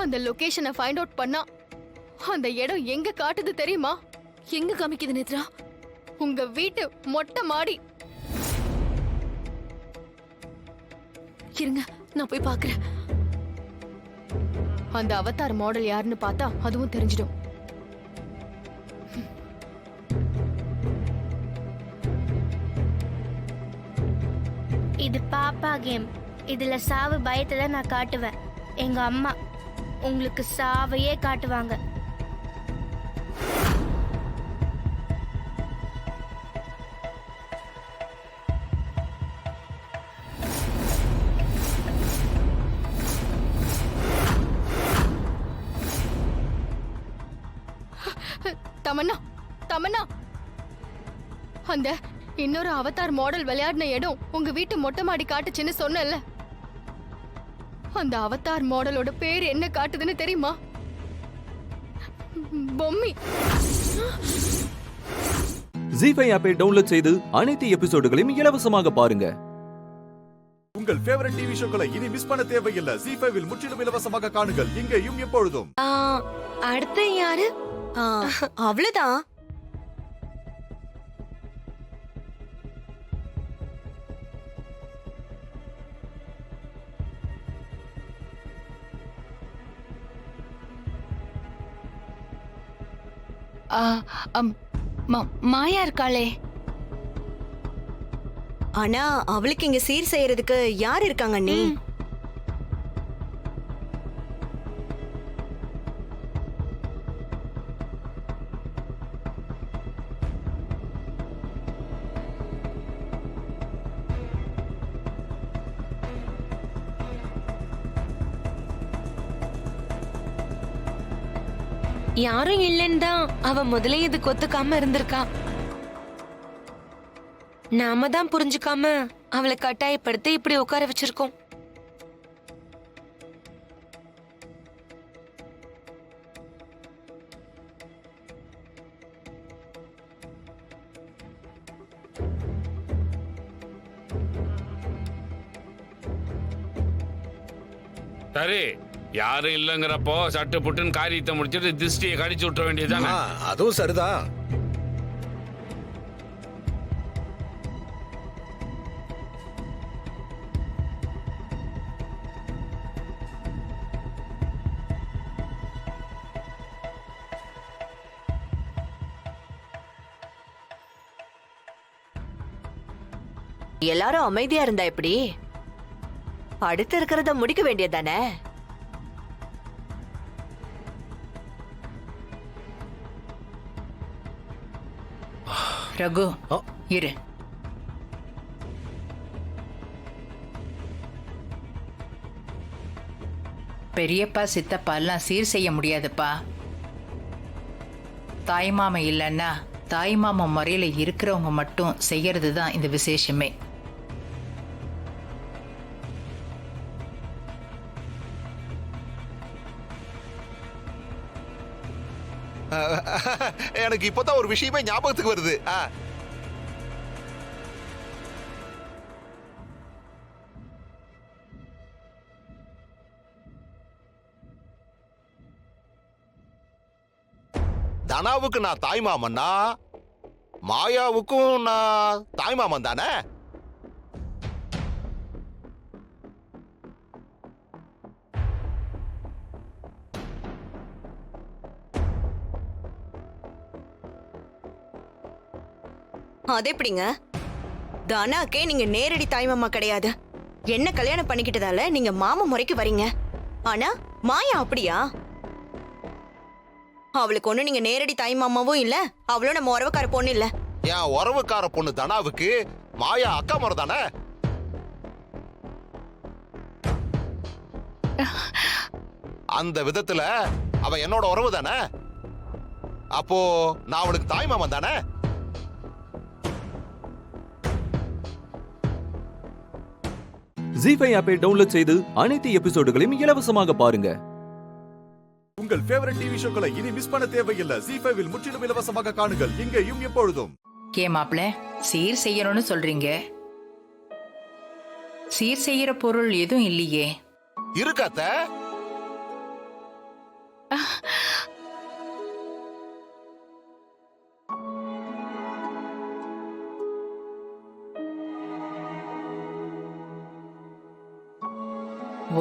S7: அந்த லொகேஷனை ஃபைண்ட் அவுட் பண்ணா அந்த இடம் எங்க காட்டுது தெரியுமா? எங்க காமிக்குது நேத்ரா? உங்க வீட்டு மொட்டை மாடி. இருங்க நான் போய் பாக்குறேன். அந்த அவதார் மாடல் யாருன்னு பார்த்தா அதுவும் தெரிஞ்சிடும்.
S12: இது பாப்பா கேம். இதுல சாவு பயத்தை நான் காட்டுவேன். எங்க அம்மா உங்களுக்கு சாவையே காட்டுவாங்க.
S7: தமன்னா, தமன்னா, அந்த இன்னொரு அவதார் மாடல் விளையாடின இடம் உங்க வீட்டு மொட்டை மாடி காட்டுச்சுன்னு சொன்னல. அந்த அவதார் மாடலோட பேர் என்ன காட்டுதுன்னு தெரியுமா? பொம்மி.
S6: ஜீ5 ஆப்பை டவுன்லோட் செய்து அனைத்து எபிசோடுகளையும் இலவசமாக பாருங்க.
S1: உங்கள் ஃபேவரட் டிவி ஷோக்களை இனி மிஸ் பண்ண தேவையில்லை. ஜீ5 முற்றிலும் இலவசமாக காணுங்கள், இங்கேயும் எப்பொழுதும்.
S9: அடுத்து யாரு?
S13: அவ்வளவுதான்.
S9: மாயா இருக்காளே.
S13: ஆனா அவளுக்கு இங்க சீர் செய்யறதுக்கு யார் இருக்காங்க நீ?
S9: யாரும் இல்லைன்னு தான் அவ முதலே இது கொத்துக்காம இருந்திருக்கா. நாம தான் புரிஞ்சுக்காம அவளை கட்டாயப்படுத்தி இப்படி உட்கார வச்சிருக்கோம்.
S14: சரி, யாரும் இல்லங்கிறப்போ சட்டு புட்டுன்னு காரியத்தை முடிச்சிட்டு திருஷ்டியை கடிச்சு விட்டுற வேண்டியதுதானே?
S19: அதுவும் சரிதான்.
S13: எல்லாரும் அமைதியா இருந்தா எப்படி? அடுத்து இருக்கிறத முடிக்க வேண்டியதானே?
S15: ரகு இரு. பெரியப்பா சித்தப்பா எல்லாம் சீர் செய்ய முடியாதுப்பா. தாய்மாமன் இல்லைன்னா தாய்மாமன் முறையில இருக்கிறவங்க மட்டும் செய்யறது தான் இந்த விசேஷமே.
S17: எனக்கு இப்பதான் ஒரு விஷயமே ஞாபகத்துக்கு வருது. தனாவுக்கு நான் தாய்மாமன்னா மாயாவுக்கும் நான் தாய்மாமன் தானே?
S13: அது எப்படிங்க? தனாக்கே நீங்க நேரடி தாய்மாமா கிடையாது. என்ன கல்யாணம் பண்ணிக்கிட்டதால நீங்க மாமா முறைக்கு வரீங்க. ஆனா மாயா அப்படியா? அவளுக்கு ஒண்ணு நீங்க நேரடி தாய்மாமாவும் இல்ல, அவளும் நம்ம உறவுக்கார பொண்ணு இல்ல.
S17: என் உறவுக்கார பொண்ணு தனாவுக்கு மாயா அக்கா முறை தானே? அந்த விதத்துல அவ என்னோட உறவு தானே? அப்போ நான் அவளுக்கு தாய்மாமன் தானே?
S6: ஜி5 ஆப்பை டவுன்லோட் செய்து அனைத்து எபிசோடுகளையும் இலவசமாக பாருங்க.
S1: உங்கள் ஃபேவரட் டிவி ஷோக்களை இனி மிஸ் பண்ண தேவையில்லை. ஜி5ல் முற்றிலும் இலவசமாக காணுங்கள், இங்கேயும் எப்பொழுதும்.
S15: மாப்ள, சீர் செய்யணும்னு சொல்றீங்க, சீர் செய்யற பொருள் எதுவும் இல்லையே?
S17: இருக்காத்த.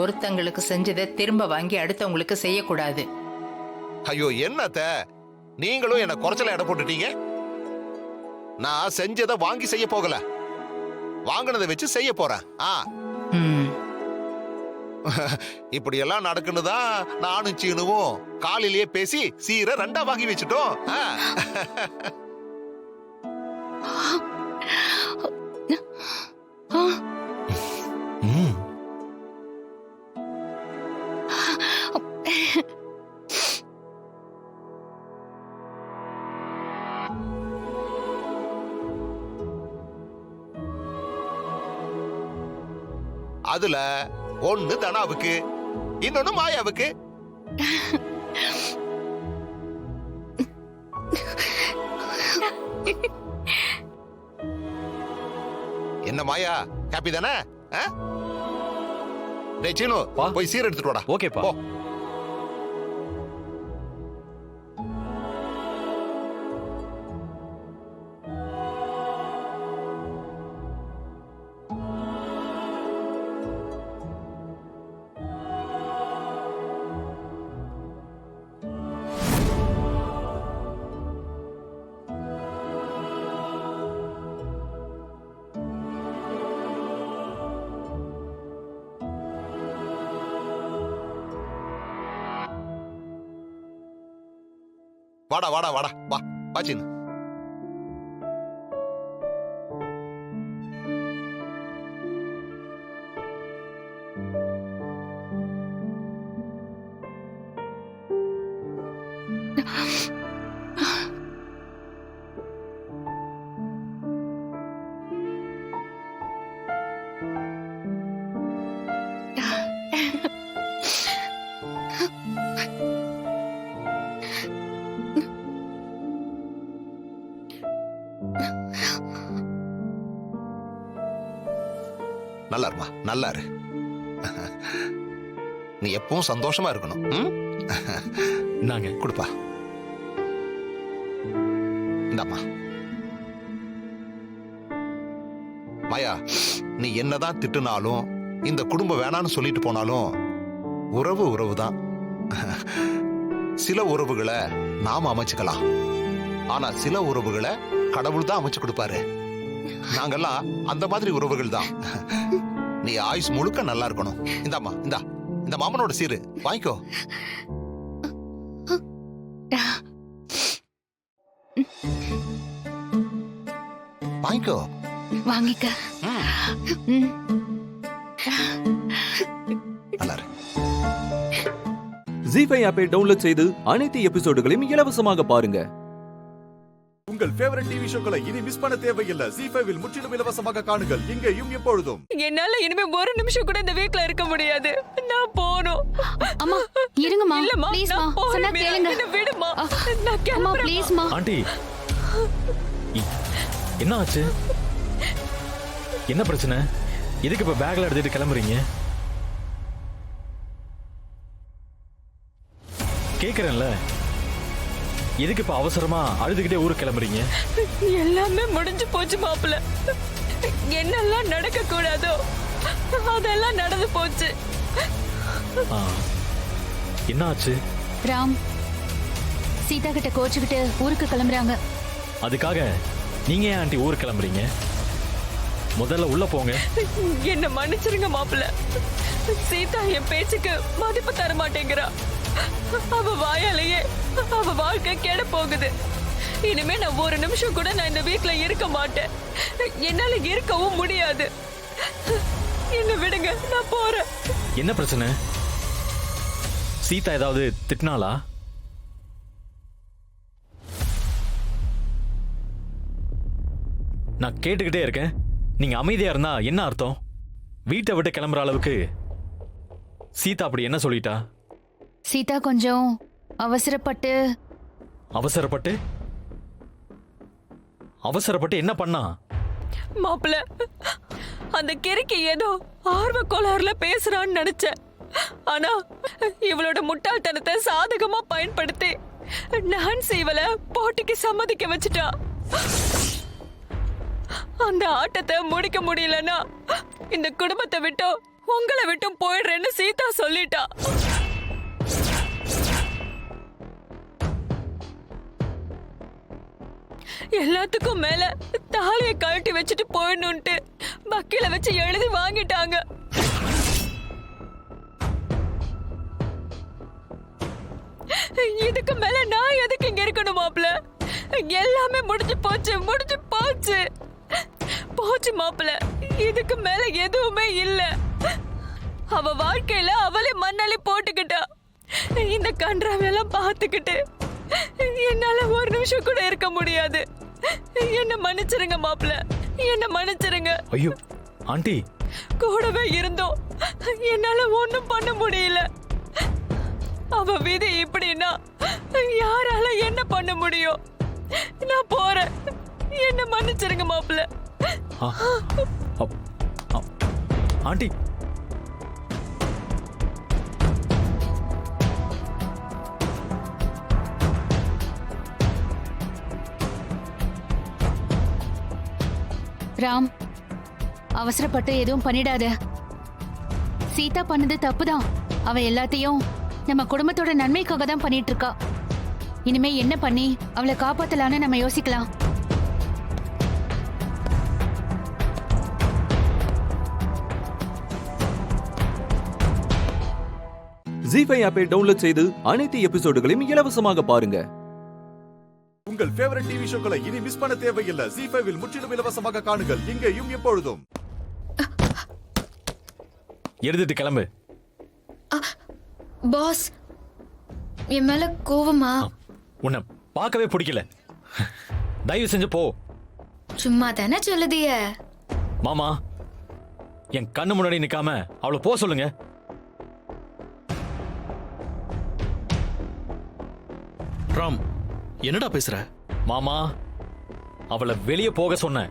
S15: ஒருத்தங்களுக்கு செஞ்சதை திரும்ப வாங்கி அடுத்தவங்களுக்கு செய்யக்கூடாது.
S17: ஐயோ என்னத்த, நீங்களும் என்ன குறைச்சல எடை போட்டுட்டீங்க. நான் செஞ்சதை வாங்கி செய்ய போகல, வாங்கினதை வச்சு செய்ய போறேன். இப்படி எல்லாம் நடக்குன்னுதான் நானும் சீனுவும் காலையிலேயே பேசி சீரை 2 வாங்கி வச்சுட்டோம். அதுல ஒண்ணு தனாவுக்கு, இன்னொன்னு மாயாவுக்கு. என்ன மாயா, ஹாப்பி தானே? டேய் சீனு, போய் சீர் எடுத்துட்டு வாடா.
S10: ஓகேப்பா.
S17: வாடா வாடா வாடா, வா வா சீனு. நல்லா இருமா, நல்லா இரு. நீ எப்பவும் சந்தோஷமா இருக்கணும்.
S10: நாங்க
S17: கொடுப்பா. இந்தாம்மா. மாயா, நீ என்னதான் திட்டுனாலும், இந்த குடும்பம் வேணான்னு சொல்லிட்டு போனாலும் உறவு உறவுதான். சில உறவுகளை நாம அமைச்சுக்கலாம், ஆனா சில உறவுகளை கடவுள் தான் அமைச்சு கொடுப்பாரு. நாங்கெல்லாம் அந்த மாதிரி உறவுகள் தான். நீ ஆயுஸ் முழுக்க நல்லா இருக்கணும். இந்தாம்மா, இந்த மாமனோட சீரு வாங்கிக்கோ. வாங்கிக்கோ.
S3: வாங்கிக்க.
S17: நல்லா இரு.
S6: ஜி5 ஆப்பை டவுன்லோட் செய்து அனைத்து எபிசோடுகளையும் இலவசமாக பாருங்க.
S1: உங்கள் ஃபேவரட் டிவி ஷோக்களை இனி மிஸ் பண்ண தேவையில்லை. ஜி5 முற்றிலும் இலவசமாக காணுங்கள் இங்கேயும் எப்பொழுதும்.
S5: என்னால இனிமே ஒரு நிமிஷம் கூட இந்த வீட்ல இருக்க முடியாது. நான் போணும்.
S3: அம்மா இருங்கம்மா.
S5: இல்லம்மா,
S3: ப்ளீஸ் மா.
S5: நான் போறேன்.
S3: சொன்னா கேளுங்க.
S5: என்ன விடுமா. நான்
S3: அம்மா
S5: கிளம்புறேன்.
S3: ப்ளீஸ் மா.
S10: ஆண்டி என்ன ஆச்சு? என்ன பிரச்சனை? எதுக்கு இப்ப பேக்ல எடுத்துட்டு கிளம்புறீங்க? கேக்குறேன்ல, எதுக்கு இப்ப அவசரமா அழுதுகிட்டே ஊருக்கு கிளம்புறீங்க?
S5: எல்லாமே முடிஞ்சு போச்சு மாப்பிள்ள. என்னெல்லாம் நடக்க கூடாதோ அதெல்லாம் நடந்து போச்சு.
S10: என்ன ஆச்சு?
S3: ராம் சீதா கிட்ட கோச்சுக்கிட்டு ஊருக்கு கிளம்புறாங்க.
S10: அதுக்காக நீங்க ஏன் ஆண்டி ஊருக்கு கிளம்புறீங்க? முதல்ல உள்ள போங்க.
S5: என்ன மன்னிச்சிருங்க மாப்பிள்ள. சீதா என் பேச்சுக்கு மதிப்பு தர மாட்டேங்கிறா. அவ வாயாலேயே அவ வாழ்க்கை கெட போகுது. இனிமே நான் ஒரு நிமிஷம் கூட நான் இந்த வீட்ல இருக்க மாட்டேன். என்னால இருக்கவும் முடியாது. என்ன விடுங்க, நான் போறேன்.
S10: என்ன பிரச்சனை? சீதா ஏதாவது திட்டினாளா? நான் கேட்டுக்கிட்டே இருக்கேன். நீங்க அமைதியா இருந்தா என்ன அர்த்தம்? வீட்டை விட்டு கிளம்புற அளவுக்கு சீதா அப்படி என்ன சொல்லிட்டா?
S3: சீதா கொஞ்சம் அவசரப்பட்டு
S10: என்ன பண்ணா?
S5: மாப்பிள்ள, அந்த கிறுக்கி ஏதோ ஆர்வ கோளாறுல பேசுறான்னு நினைச்சேன். ஆனா இவளோட முட்டாள்தனத்தை சாதகமா பயன்படுத்தி நான்சி இவளை போட்டிக்கு சம்மதிக்க வச்சுட்டா. அந்த ஆட்டத்தை முடிக்க முடியலன்னா இந்த குடும்பத்தை விட்டும் உங்களை விட்டும் போயிடுறேன்னு சீதா சொல்லிட்டா. எல்லாத்துக்கும் மேல தாலியை கழட்டி வச்சுட்டு போயிடணும்ட்டு வக்கீல வச்சு எழுதி வாங்கிட்டாங்க. இதுக்கு மேல நான் எதுக்கு இங்க இருக்கணும் மாப்பிள்ள? எல்லாமே முடிஞ்சு போச்சு மாப்பிள்ள. இதுக்கு மேல எதுவுமே இல்ல. அவ வாழ்க்கையில அவளே மண்ணாலே போட்டுக்கிட்டா. இந்த கன்றாவெல்லாம் பார்த்துக்கிட்டு என்னால ஒரு நிமிஷம் கூட இருக்க முடியாது. என்ன மன்னிச்சிருங்க மாப்பிள்ள, என்ன மன்னிச்சிருங்க.
S10: ஐயோ ஆண்டி,
S5: கூடவே இருந்தோம், என்னால ஒண்ணும் பண்ண முடியல. அவ விதி இப்படின்னா யாரால என்ன பண்ண முடியும்? நான் போறேன், என்ன மன்னிச்சிருங்க மாப்பிள்ள.
S10: ஆண்டி
S3: ராம் அவசரப்பட்டு எதுவும் பண்ணிடாத. சீதா பண்ணது தப்புதான். அவ எல்லாத்தையும் நம்ம குடும்பத்தோட நன்மைக்காக தான் பண்ணிட்டு இருக்கா. இனிமே என்ன பண்ணி அவளை காப்பாத்தலான்னு நம்ம யோசிக்கலாம்.
S6: ஜி5 ஆப்பை டவுன்லோட் செய்து அனைத்து எபிசோடுகளையும் இலவசமாக பாருங்க.
S1: உங்கள் ஃபேவரட் டிவி ஷோக்களை இனி மிஸ் பண்ண தேவையில்லை. ஜி5 முற்றிலும் இலவசமாக காணுங்கள் இங்கேயும் எப்பொழுதும்.
S10: எடுத்துட்டு கிளம்பு.
S16: பாஸ், என் மேல கோவமா?
S10: உன்னை பார்க்கவே பிடிக்கல. தயவு செஞ்சு போ.
S16: சும்மா தானே சொல்லுதிய.
S10: மாமா, என் கண்ணு முன்னாடி நிக்காம அவளை போ சொல்லுங்க.
S19: ராம், என்னடா பேசுற?
S10: மாமா, அவளை வெளியே போக சொன்ன.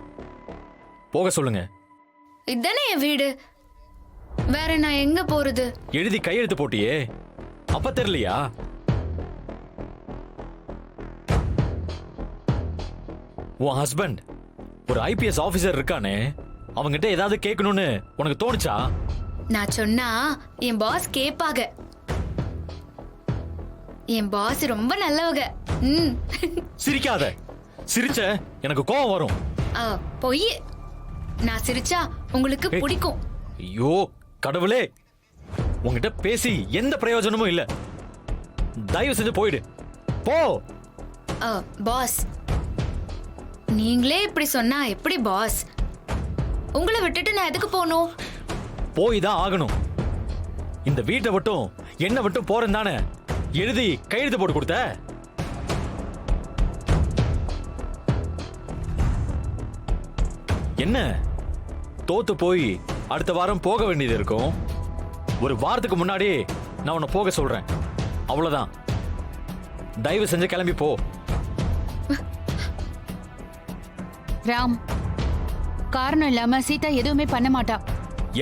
S10: போக சொல்லுங்க.
S16: இதுதானே என் வீடு, வேற நான் எங்க போறது?
S10: எழுதி கையெழுத்து போட்டியே, அப்ப தெரியலையா? உன் ஹஸ்பண்ட் ஒரு ஐபிஎஸ் ஆபீசர் இருக்கானே, அவங்கிட்ட ஏதாவது கேட்கணும்னு உனக்கு தோணுச்சா?
S16: நான் சொன்னா என் பாஸ் கேப்பாக. என் பாஸ் ரொம்ப நல்லவங்க.
S10: சிரிக்காத. சிரிச்ச எனக்கு கோவம் வரும்.
S16: பொய். நான் சிரிச்சா உங்களுக்கு பிடிக்கும்.
S10: ஐயோ கடவுளே, உங்ககிட்ட பேசி எந்த பிரயோஜனமும் இல்ல. தயவு செஞ்சு போயிடு, போ.
S16: பாஸ், நீங்களே இப்படி சொன்னா எப்படி பாஸ்? உங்களை விட்டுட்டு நான் எதுக்கு போகணும்?
S10: போய் தான் ஆகணும். இந்த வீட்டை விட்டும் என்ன விட்டும் போறேன் தானே எழுதி கையெழுத்து போட்டு கொடுத்த. என்ன தோத்து போய் அடுத்த வாரம் போக வேண்டியது இருக்கும். ஒரு வாரத்துக்கு முன்னாடி நான் உன்னை போக சொல்றேன், அவ்வளவுதான். தயவு செஞ்சு கிளம்பி போ.
S11: ராம், காரணம் இல்லாம சீதா எதுவுமே பண்ண மாட்டா.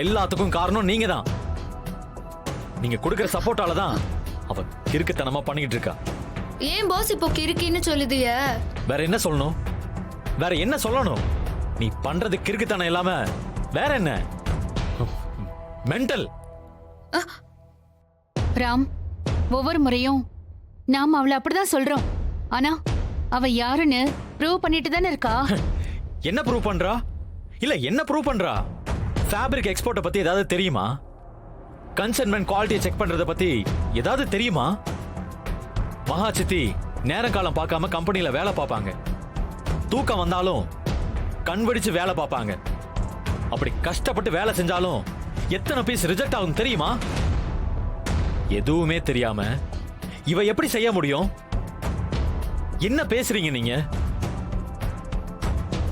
S10: எல்லாத்துக்கும் காரணம் நீங்க தான். நீங்க கொடுக்கிற சப்போர்ட்டால தான் அவ கிறுக்குத்தனமா பண்ணிக்கிட்டு இருக்கா.
S16: ஏன் பாஸ் இப்போ கிறுக்கின்னு சொல்லுதிய?
S10: வேற என்ன சொல்லணும்? வேற என்ன சொல்லணும்? நீ பண்றது கிறுக்குத்தனம் இல்லாம வேற என்ன? மென்டல்.
S11: ராம், ஒவ்வொரு முறையும் நாம அவளை அப்படிதான் சொல்றோம். ஆனா அவ யாருன்னு ப்ரூவ் பண்ணிட்டு தானே இருக்கா.
S10: என்ன ப்ரூவ் பண்றா? இல்ல என்ன ப்ரூவ் பண்றா? ஃபேப்ரிக் எக்ஸ்போர்ட்ட பத்தி ஏதாவது தெரியுமா? கன்சைன்மென்ட் குவாலிட்டியை செக் பண்றத பத்தி ஏதாவது தெரியுமா? மகா சித்தி நேரம் காலம் பார்க்காம கம்பெனில வேலை பார்ப்பாங்க. தூக்கம் வந்தாலும் கண் வெடிச்சு வேலை பார்ப்பாங்க. அப்படி கஷ்டப்பட்டு வேலை செஞ்சாலும் எத்தனை பீஸ் ரிஜெக்ட் ஆகும் தெரியுமா? எதுவுமே தெரியாம இவ எப்படி செய்ய முடியும்? என்ன பேசுறீங்க நீங்க?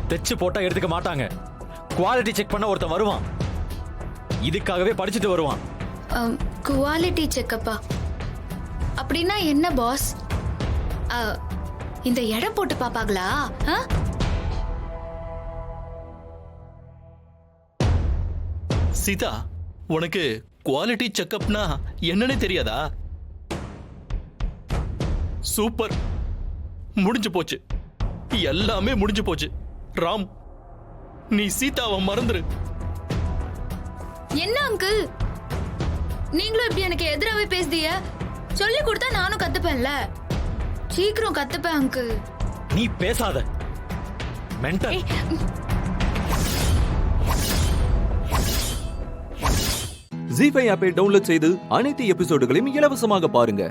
S10: தைச்சு போட்டா எடுத்துக்க மாட்டாங்க. குவாலிட்டி செக் பண்ண ஒருத்தன் வருவான், இதுக்காகவே படிச்சுட்டு வருவான்.
S16: குவாலிட்டி செக்கப்பா அப்படின்னா என்ன பாஸ்? இந்த எடை போட்டு பாப்பாங்களா?
S18: சீதா, உனக்கு குவாலிட்டி செக்கப்னா என்னன்னு தெரியாதா? சூப்பர், முடிஞ்சு போச்சு, எல்லாமே முடிஞ்சு போச்சு. ராம், நீ சீதாவை மறந்துரு.
S16: என்ன அங்கிள், நீங்களும் இப்படி எனக்கு எதிராவே பேசுதிய? சொல்லி கொடுத்தா நானும் கத்துப்பேன்ல. சீக்கிரம் கத்துப்பேன் அங்கிள்.
S10: நீ பேசாத, மென்டல்.
S6: ஜீ5 ஆப்பை டவுன்லோட் செய்து அனைத்து எபிசோடுகளையும் இலவசமாக பாருங்க.